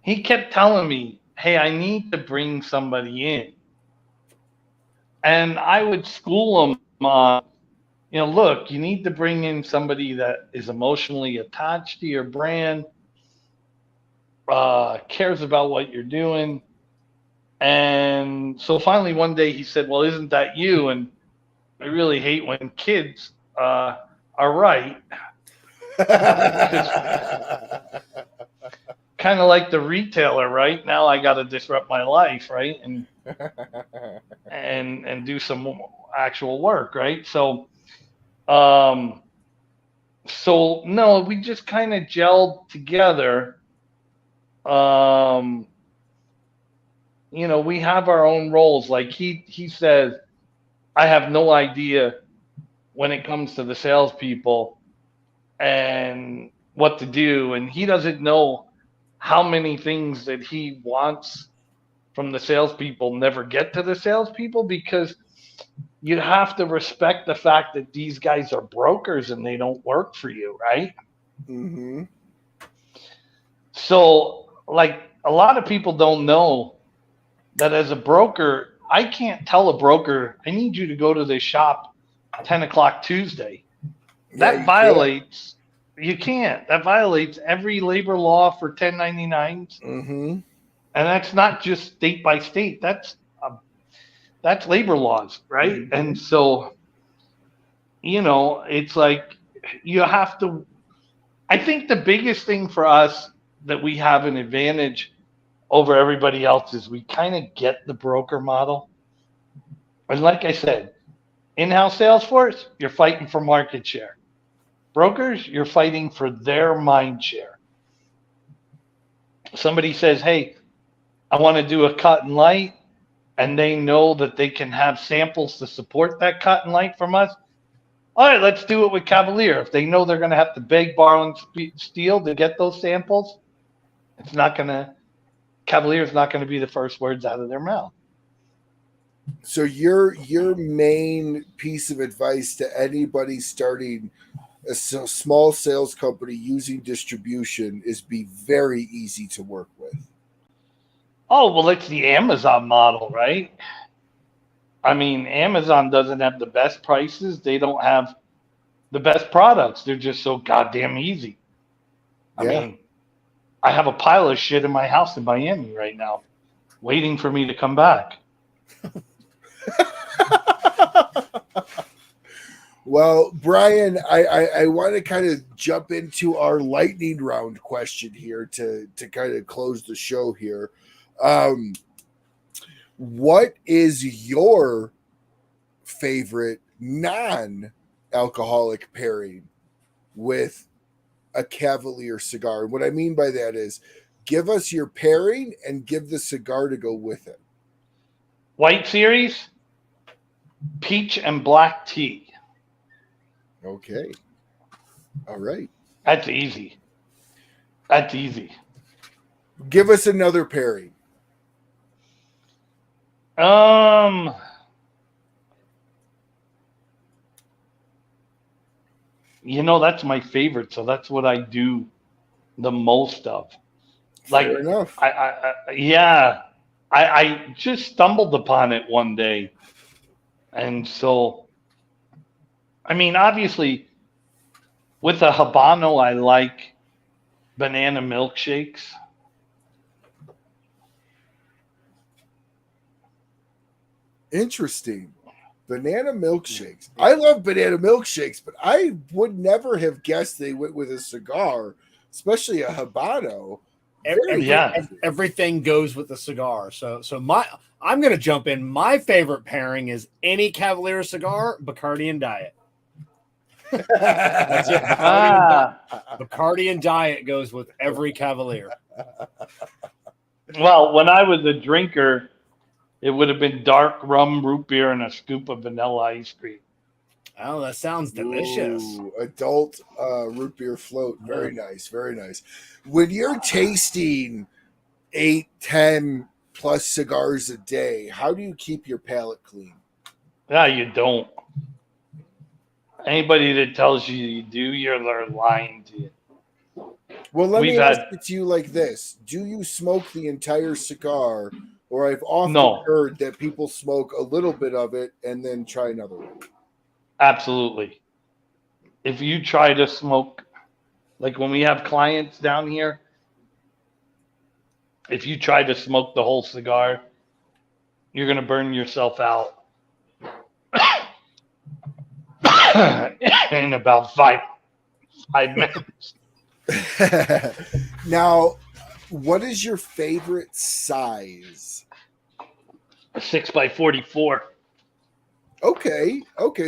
he kept telling me, hey, I need to bring somebody in. And I would school him on, look, you need to bring in somebody that is emotionally attached to your brand, cares about what you're doing. And so finally one day he said, well, isn't that you? And I really hate when kids are right. Kind of like the retailer, right? Now I got to disrupt my life, right? And do some actual work, right? So no, we just kind of gelled together. We have our own roles. Like he says, I have no idea when it comes to the salespeople and what to do, and he doesn't know how many things that he wants from the salespeople never get to the salespeople, because you have to respect the fact that these guys are brokers and they don't work for you, right? Mm-hmm. So, like, a lot of people don't know that as a broker, I can't tell a broker, I need you to go to this shop 10 o'clock Tuesday. That violates, you can't. That violates every labor law for 1099s. Mm-hmm. And that's not just state by state. That's labor laws, right? Mm-hmm. And so, it's like you have to. I think the biggest thing for us that we have an advantage over everybody else is we kind of get the broker model. And like I said, in-house sales force, you're fighting for market share. Brokers, you're fighting for their mind share. Somebody says, hey, I want to do a cut and light, and they know that they can have samples to support that cut and light from us. All right, let's do it with Cavalier. If they know they're going to have to beg, borrow, and steal to get those samples, Cavalier is not going to be the first words out of their mouth. So your main piece of advice to anybody starting a small sales company using distribution is be very easy to work with. Oh, well, it's the Amazon model, right? I mean, Amazon doesn't have the best prices. They don't have the best products. They're just so goddamn easy. I mean, I have a pile of shit in my house in Miami right now, waiting for me to come back. Well, Brian, I want to kind of jump into our lightning round question here to kind of close the show here. What is your favorite non-alcoholic pairing with a Cavalier cigar? And what I mean by that is give us your pairing and give the cigar to go with it. White Series, peach and black tea. Okay. All right. That's easy. That's easy. Give us another pairing. That's my favorite, so that's what I do the most of. Fair enough. I just stumbled upon it one day. And so, I mean, obviously, with a Habano, I like banana milkshakes. Interesting. Banana milkshakes. I love banana milkshakes, but I would never have guessed they went with a cigar, especially a Habano. Everything goes with the cigar. So I'm going to jump in. My favorite pairing is any Cavalier cigar, Bacardi and Diet. That's it. Bacardi and Diet goes with every Cavalier. Well, when I was a drinker, it would have been dark rum, root beer, and a scoop of vanilla ice cream. Oh, that sounds delicious. Ooh, adult root beer float. Very nice. Very nice. When you're tasting 8, 10 plus cigars a day, how do you keep your palate clean? Yeah, you don't. Anybody that tells you you do, they're lying to you. Well, let me ask it to you like this. Do you smoke the entire cigar? Or I've often heard that people smoke a little bit of it and then try another one. Absolutely. If you try to smoke, like when we have clients down here, if you try to smoke the whole cigar, you're going to burn yourself out in about five minutes. Now, what is your favorite size? A 6x44. Okay.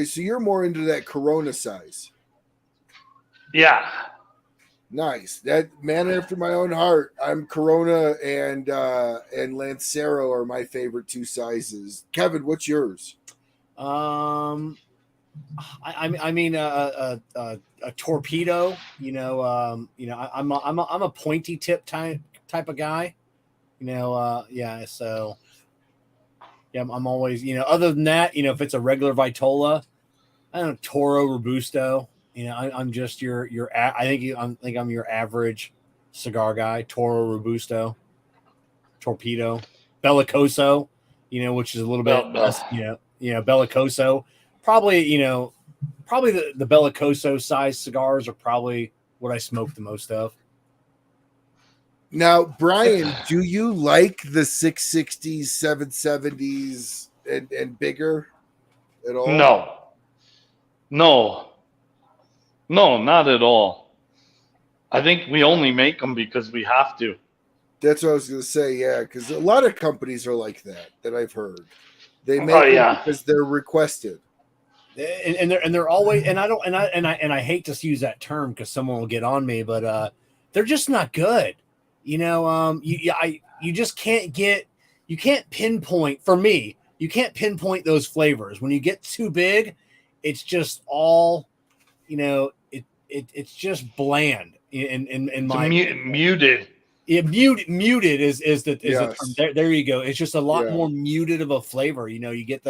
So you're more into that Corona size. Yeah. Nice. That man after my own heart. I'm Corona and Lancero are my favorite two sizes. Kevin, what's yours? I mean a torpedo. I'm a pointy tip type of guy. So yeah, I'm always Other than that, if it's a regular Vitola, I don't know, Toro Robusto. I'm just I think I'm your average cigar guy. Toro Robusto, Torpedo, Bellicoso, which is a little bit less, Bellicoso. Probably the Bellicoso size cigars are probably what I smoke the most of. Now, Brian, do you like the 660s, 770s, and bigger at all? No, not at all. I think we only make them because we have to. That's what I was going to say, yeah, because a lot of companies are like that I've heard. They make them because they're requested. And they're always, and I hate to use that term because someone will get on me, but they're just not good. You just can't pinpoint, for me, you can't pinpoint those flavors. When you get too big, it's just all, it's just bland in my muted. Yeah, muted is the Yes. term. There you go. It's just a lot more muted of a flavor. You get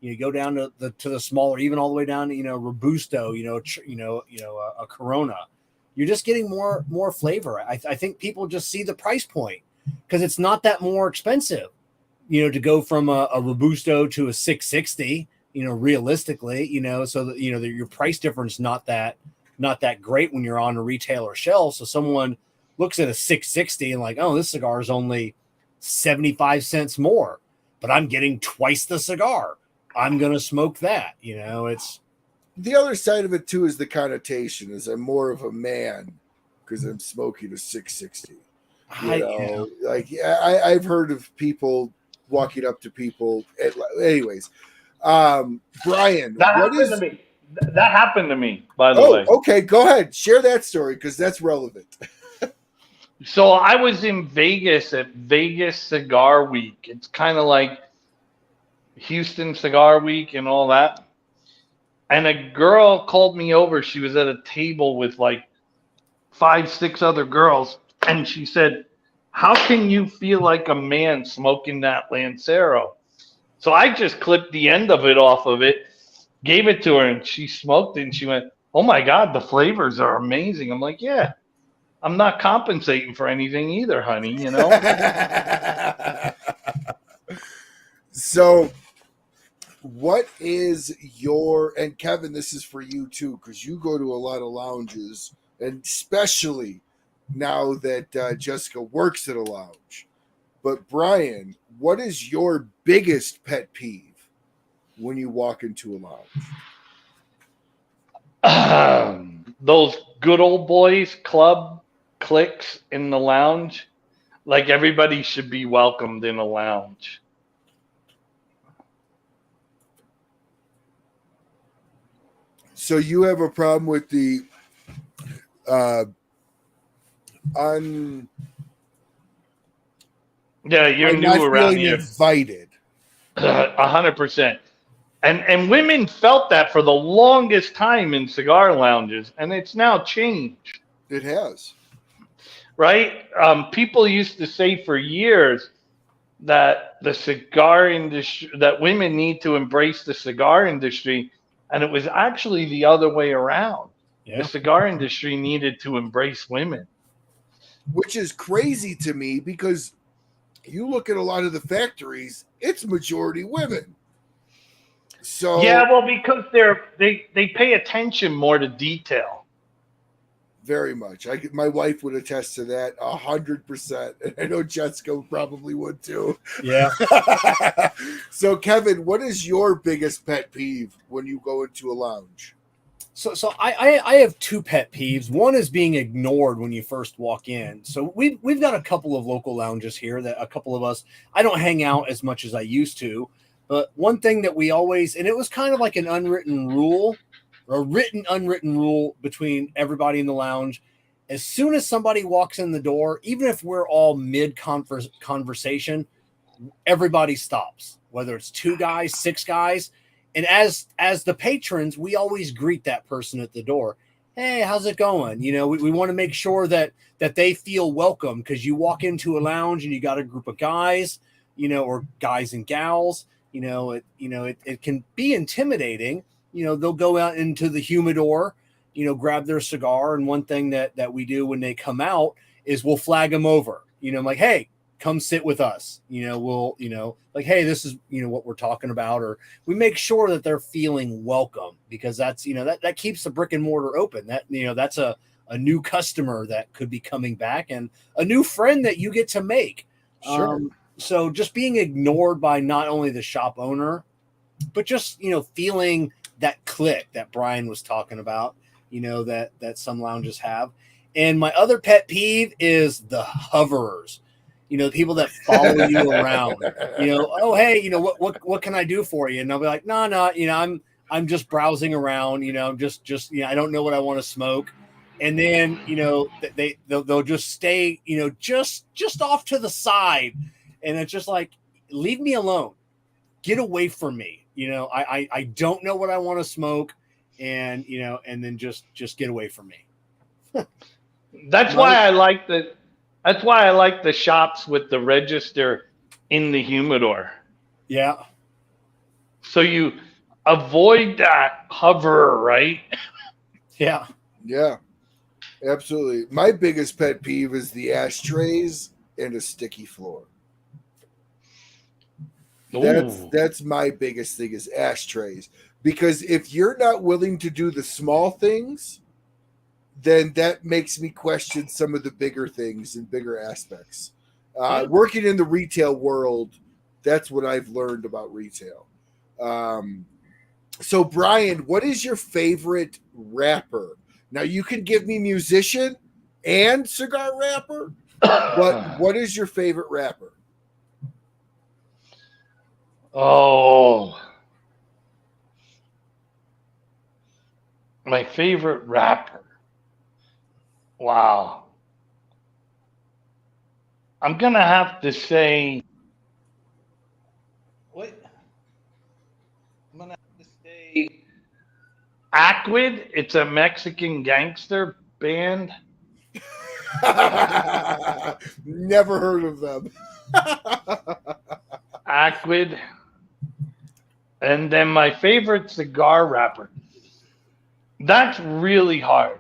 you go down to the smaller, even all the way down to Robusto, a Corona. You're just getting more flavor. I think people just see the price point because it's not that more expensive, to go from a Robusto to a 660, realistically, so that, your price difference not that great when you're on a retailer shelf. So someone looks at a 660 and like, oh, this cigar is only 75 cents more, but I'm getting twice the cigar. I'm going to smoke that. It's the other side of it too is the connotation is I'm more of a man because I'm smoking a 660. I've heard of people walking up to people. Anyways, Brian, that happened to me, by the way. Okay, go ahead, share that story because that's relevant. So I was in Vegas at Vegas Cigar Week. It's kind of like Houston Cigar Week and all that. And a girl called me over. She was at a table with like 5, 6 other girls. And she said, how can you feel like a man smoking that Lancero? So I just clipped the end of it off of it, gave it to her, and she smoked it. And she went, oh, my God, the flavors are amazing. I'm like, yeah, I'm not compensating for anything either, honey, So what is and Kevin, this is for you too, because you go to a lot of lounges, and especially now that Jessica works at a lounge. But Brian, what is your biggest pet peeve when you walk into a lounge? Those good old boys club cliques in the lounge. Like everybody should be welcomed in a lounge. So you have a problem with the you're not new around feeling here. invited. 100%. And women felt that for the longest time in cigar lounges, and it's now changed. It has. Right? People used to say for years that the cigar industry, that women need to embrace the cigar industry, and it was actually the other way around. Yeah. The cigar industry needed to embrace women. Which is crazy to me because you look at a lot of the factories, it's majority women. So yeah, well, because they pay attention more to detail. very much. My wife would attest to that 100%. And I know Jessica probably would too. Yeah. So Kevin, what is your biggest pet peeve when you go into a lounge? So I have two pet peeves. One is being ignored when you first walk in. So we've got a couple of local lounges here that a couple of us, I don't hang out as much as I used to, but one thing that we always, and it was kind of like an unwritten rule, or a written, unwritten rule between everybody in the lounge. As soon as somebody walks in the door, even if we're all mid conversation, everybody stops, whether it's 2 guys, 6 guys. And as the patrons, we always greet that person at the door. Hey, how's it going? You know, we want to make sure that they feel welcome, because you walk into a lounge and you got a group of guys, you know, or guys and gals, it can be intimidating. You know, they'll go out into the humidor, you know, grab their cigar. And one thing that we do when they come out is we'll flag them over, you know, like, hey, come sit with us. You know, we'll, you know, like, hey, this is, you know, what we're talking about. Or we make sure that they're feeling welcome, because that's, you know, that keeps the brick and mortar open. That, you know, that's a new customer that could be coming back, and a new friend that you get to make. Sure. So just being ignored by not only the shop owner, but just, you know, feeling that click that Brian was talking about, you know, that some lounges have. And my other pet peeve is the hoverers. You know, people that follow you around, you know, oh, hey, you know, what can I do for you? And they'll be like, no, you know, I'm just browsing around, you know, I'm just, you know, I don't know what I want to smoke. And then, you know, they'll just stay, you know, just off to the side. And it's just like, leave me alone, get away from me. You know, I don't know what I want to smoke, and, you know, and then just get away from me. That's why I like the shops with the register in the humidor. Yeah. So you avoid that hover, right? Yeah. Yeah, absolutely. My biggest pet peeve is the ashtrays and a sticky floor. That's my biggest thing, is ashtrays. Because if you're not willing to do the small things, then that makes me question some of the bigger things and bigger aspects. Working in the retail world, that's what I've learned about retail. So Brian, what is your favorite wrapper? Now you can give me musician and cigar wrapper, but what is your favorite wrapper? Oh, my favorite rapper. Wow. I'm going to have to say, what? I'm going to have to say Acquid. It's a Mexican gangster band. Never heard of them. Acquid. And then my favorite cigar wrapper. That's really hard.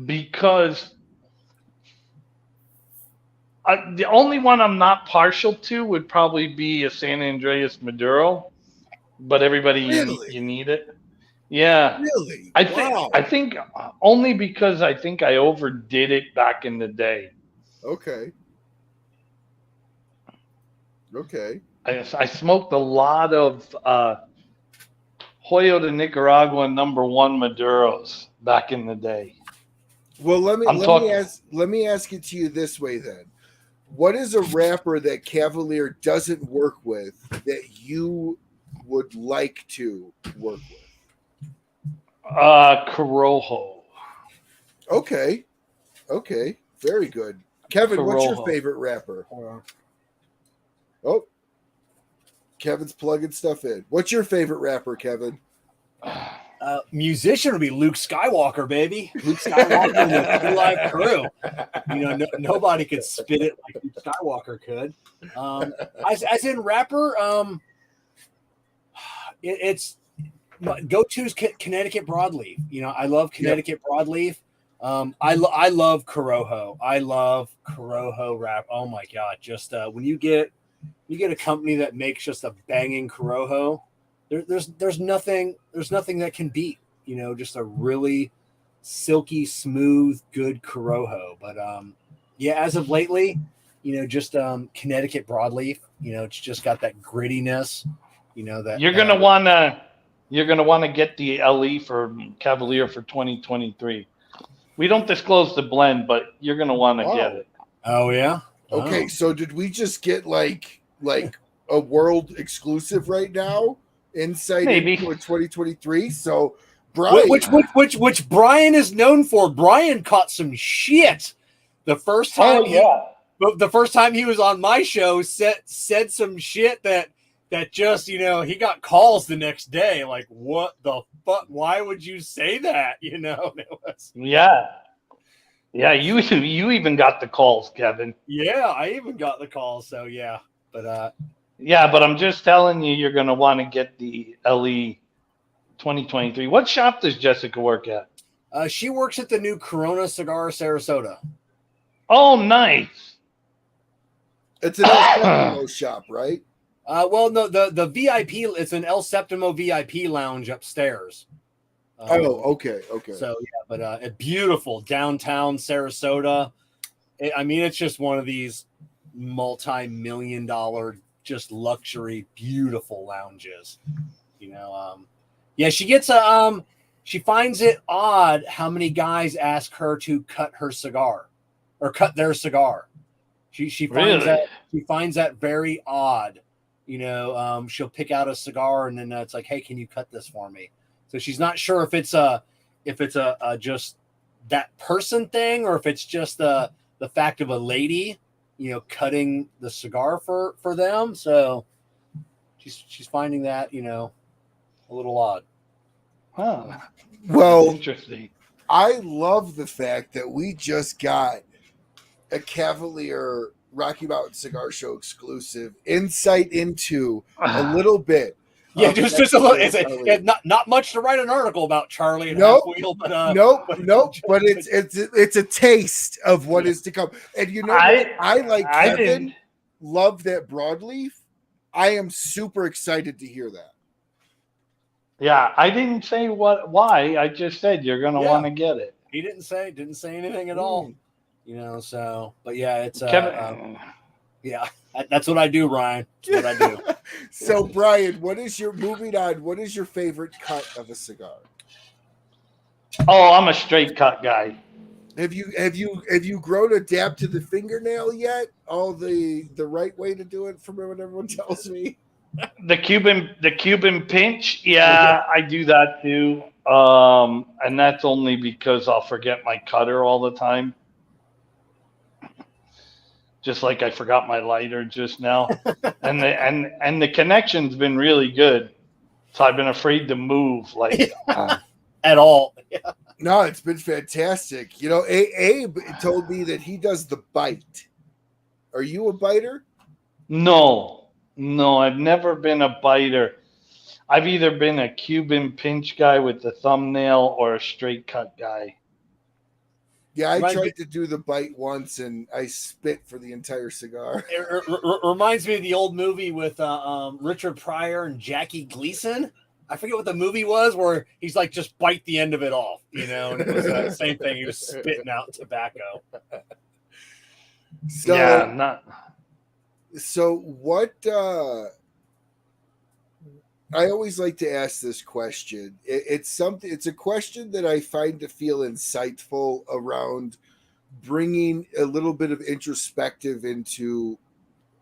Because the only one I'm not partial to would probably be a San Andreas Maduro, but everybody, Really? you need it. Yeah. Really? I think only because I think I overdid it back in the day. Okay. I smoked a lot of Hoyo de Nicaragua #1 Maduros back in the day. Well, let me ask it to you this way then. What is a wrapper that Cavalier doesn't work with that you would like to work with? Corojo. Okay. Very good. Kevin, what's your Corojo. favorite wrapper? Oh, Kevin's plugging stuff in. What's your favorite rapper, Kevin? Musician would be Luke Skywalker, baby. Luke Skywalker and the True Life Crew. Nobody could spit it like Luke Skywalker could. As in rapper, it's go-to is Connecticut broadleaf. I love Connecticut broadleaf. I love Corojo. I love Corojo wrap. Oh my god! Just when you get a company that makes just a banging Corojo, there's nothing that can beat. Just a really silky, smooth, good Corojo. But as of lately, just Connecticut broadleaf. It's just got that grittiness. That you're gonna wanna get the LE for Cavalier for 2023. We don't disclose the blend, but you're gonna want to get it. Oh yeah. Okay, so did we just get like a world exclusive right now? Insight Maybe into 2023. So Brian, which Brian is known for. Brian caught some shit the first time. The first time he was on my show, said some shit that just he got calls the next day. Like, what the fuck? Why would you say that? It was, yeah. You even got the calls, Kevin. Yeah, I even got the calls. So yeah, but but I'm just telling you, you're gonna want to get the LE 2023. What shop does Jessica work at? She works at the new Corona Cigar Sarasota. Oh, nice. It's an El shop, right? Well, no, the VIP. It's an El Septimo VIP lounge upstairs. Okay. So yeah, but a beautiful downtown Sarasota. It's just one of these multi-million-dollar, just luxury, beautiful lounges. She gets she finds it odd how many guys ask her to cut her cigar or cut their cigar. She finds that very odd. She'll pick out a cigar and then it's like, hey, can you cut this for me? So she's not sure if it's a just that person thing or if it's just the fact of a lady, cutting the cigar for them. So she's finding that, a little odd. Huh. Well, interesting. I love the fact that we just got a Cavalier Rocky Mountain Cigar Show exclusive insight into a little bit. Yeah, just a little. It's not much to write an article about Charlie and Half Wheel, but nope. But it's a taste of what is to come. And I like Kevin, love that broadleaf. I am super excited to hear that. Yeah, I didn't say why. I just said you're gonna want to get it. He didn't say anything at all. So but yeah, it's Kevin. That's what I do, Ryan. That's what I do. So, Brian, moving on? What is your favorite cut of a cigar? Oh, I'm a straight cut guy. Have you grown to adapt to the fingernail yet? All the right way to do it from what everyone tells me. The Cuban pinch, I do that too. And that's only because I'll forget my cutter all the time. Just like I forgot my lighter just now. and the connection's been really good. So I've been afraid to move at all. Yeah. No, it's been fantastic. Abe told me that he does the bite. Are you a biter? No, I've never been a biter. I've either been a Cuban pinch guy with the thumbnail or a straight cut guy. Yeah, I tried to do the bite once, and I spit for the entire cigar. It reminds me of the old movie with Richard Pryor and Jackie Gleason. I forget what the movie was, where he's like, just bite the end of it off, and it was the same thing. He was spitting out tobacco. So what? I always like to ask this question. It's a question that I find to feel insightful around bringing a little bit of introspective into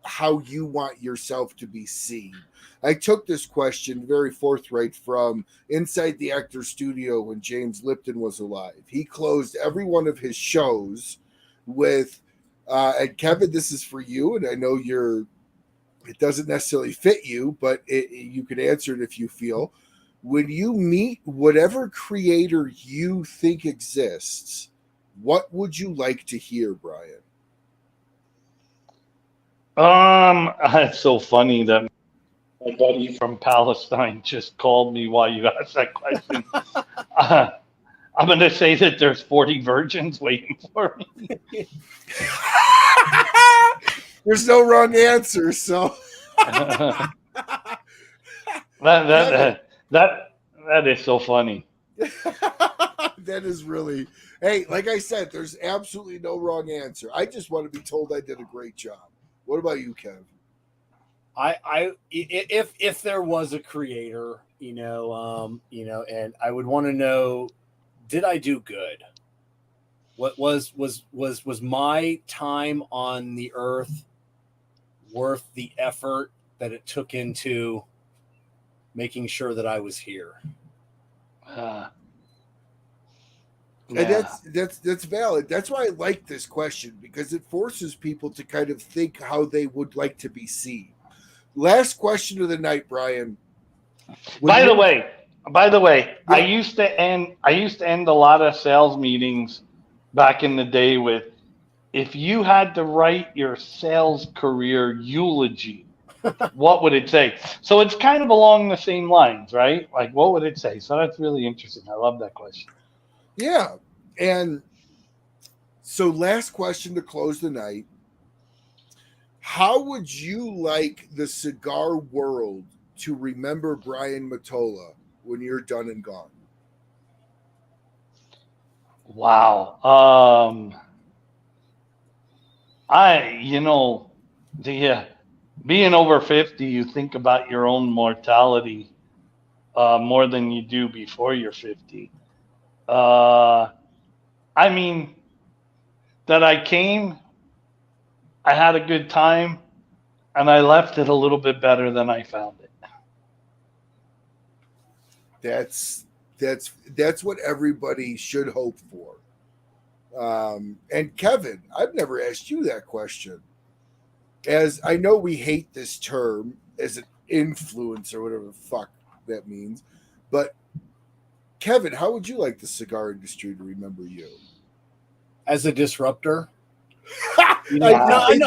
how you want yourself to be seen. I took this question very forthright from inside the actor studio when James Lipton was alive. He closed every one of his shows with, and Kevin, this is for you, and I know it doesn't necessarily fit you, but you can answer it if you feel. When you meet whatever creator you think exists, what would you like to hear, Brian? It's so funny that my buddy from Palestine just called me while you asked that question. I'm going to say that there's 40 virgins waiting for me. There's no wrong answer, so that is so funny. That is really, hey, like I said, there's absolutely no wrong answer. I just want to be told I did a great job. What about you, Kev? If there was a creator, and I would want to know, did I do good? What was my time on the earth worth the effort that it took into making sure that I was here? And that's valid. That's why I like this question, because it forces people to kind of think how they would like to be seen. Last question of the night, Brian. By the way, yeah. I used to end a lot of sales meetings back in the day with, if you had to write your sales career eulogy, what would it say? So it's kind of along the same lines, right? Like, what would it say? So that's really interesting. I love that question. Yeah. And so last question to close the night. How would you like the cigar world to remember Brian Motola when you're done and gone? Wow. Being over 50, you think about your own mortality more than you do before you're 50. That I came, I had a good time, and I left it a little bit better than I found it. That's what everybody should hope for. And Kevin, I've never asked you that question. As I know we hate this term as an influence or whatever the fuck that means, but Kevin, how would you like the cigar industry to remember you? As a disruptor? And not in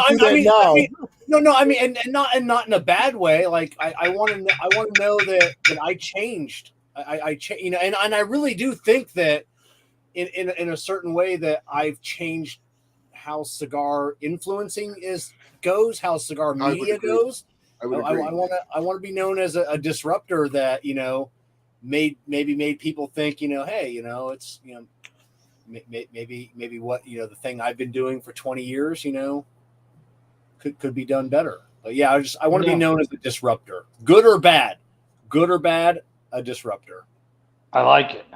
a bad way. Like I want to know that I changed. I changed, and I really do think that in a certain way that I've changed how cigar influencing goes, how cigar media goes. I want to be known as a disruptor that made people think hey it's maybe what the thing I've been doing for 20 years could be done better. But yeah, I want to be known as a disruptor, good or bad, a disruptor. I like it.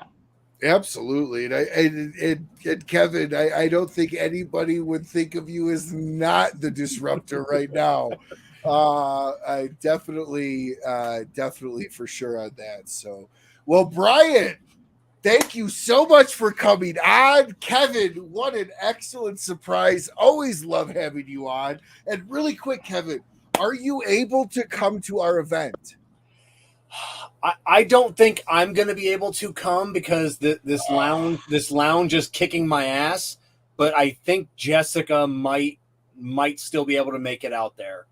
Absolutely. And Kevin, I don't think anybody would think of you as not the disruptor right now. I definitely for sure on that. So, well, Brian, thank you so much for coming on. Kevin, what an excellent surprise. Always love having you on. And really quick, Kevin, are you able to come to our event? I don't think I'm going to be able to come because this lounge is kicking my ass, but I think Jessica might still be able to make it out there.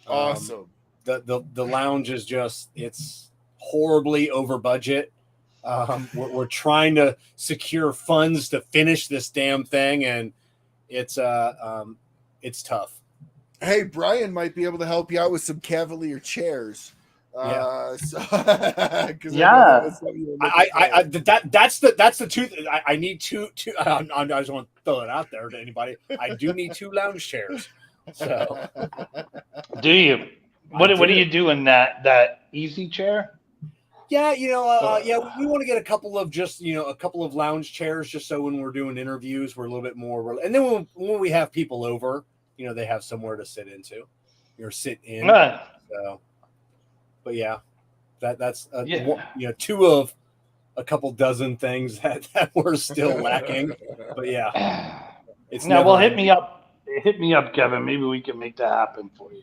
Awesome. The lounge is it's horribly over budget. We're trying to secure funds to finish this damn thing, and it's tough. Hey, Brian might be able to help you out with some Cavalier chairs. That's the two. I need two. I just want to throw it out there to anybody. I do need 2 lounge chairs. So, do you? What do you do in that easy chair? Yeah, we want to get a couple of lounge chairs just so when we're doing interviews, we're a little bit more. And then when we have people over, they have somewhere to sit into. or sit in. Yeah. So, but yeah, that's Yeah. two of a couple dozen things that we're still lacking. But yeah, it's Now, never well, hit me up. Hit me up, Kevin. Maybe we can make that happen for you.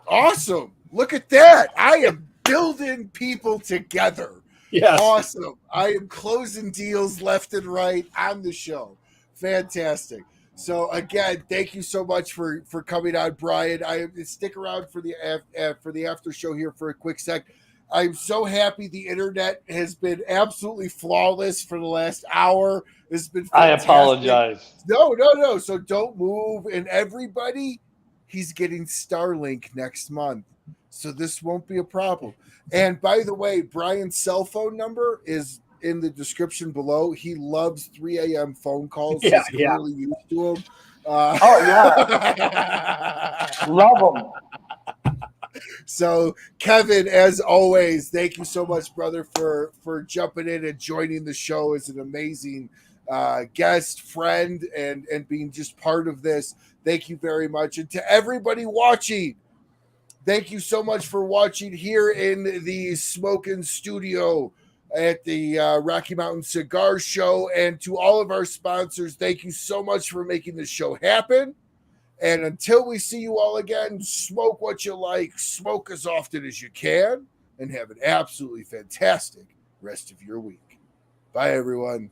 Awesome. Look at that. I am building people together. Yes. Awesome. I am closing deals left and right on the show. Fantastic. So again, thank you so much for coming on, Brian. I stick around for the after show here for a quick sec. I'm so happy the internet has been absolutely flawless for the last hour. This has been fantastic. I apologize. No. So don't move. And everybody, he's getting Starlink next month. So this won't be a problem. And by the way, Brian's cell phone number is in the description below. He loves 3 a.m. phone calls. Yeah, He's really used to them. Love them. So, Kevin, as always, thank you so much, brother, for jumping in and joining the show as an amazing guest, friend, and being just part of this. Thank you very much. And to everybody watching, thank you so much for watching here in the Smokin' Studio at the Rocky Mountain Cigar Show. And to all of our sponsors, thank you so much for making this show happen. And until we see you all again, smoke what you like, smoke as often as you can, and have an absolutely fantastic rest of your week. Bye, everyone.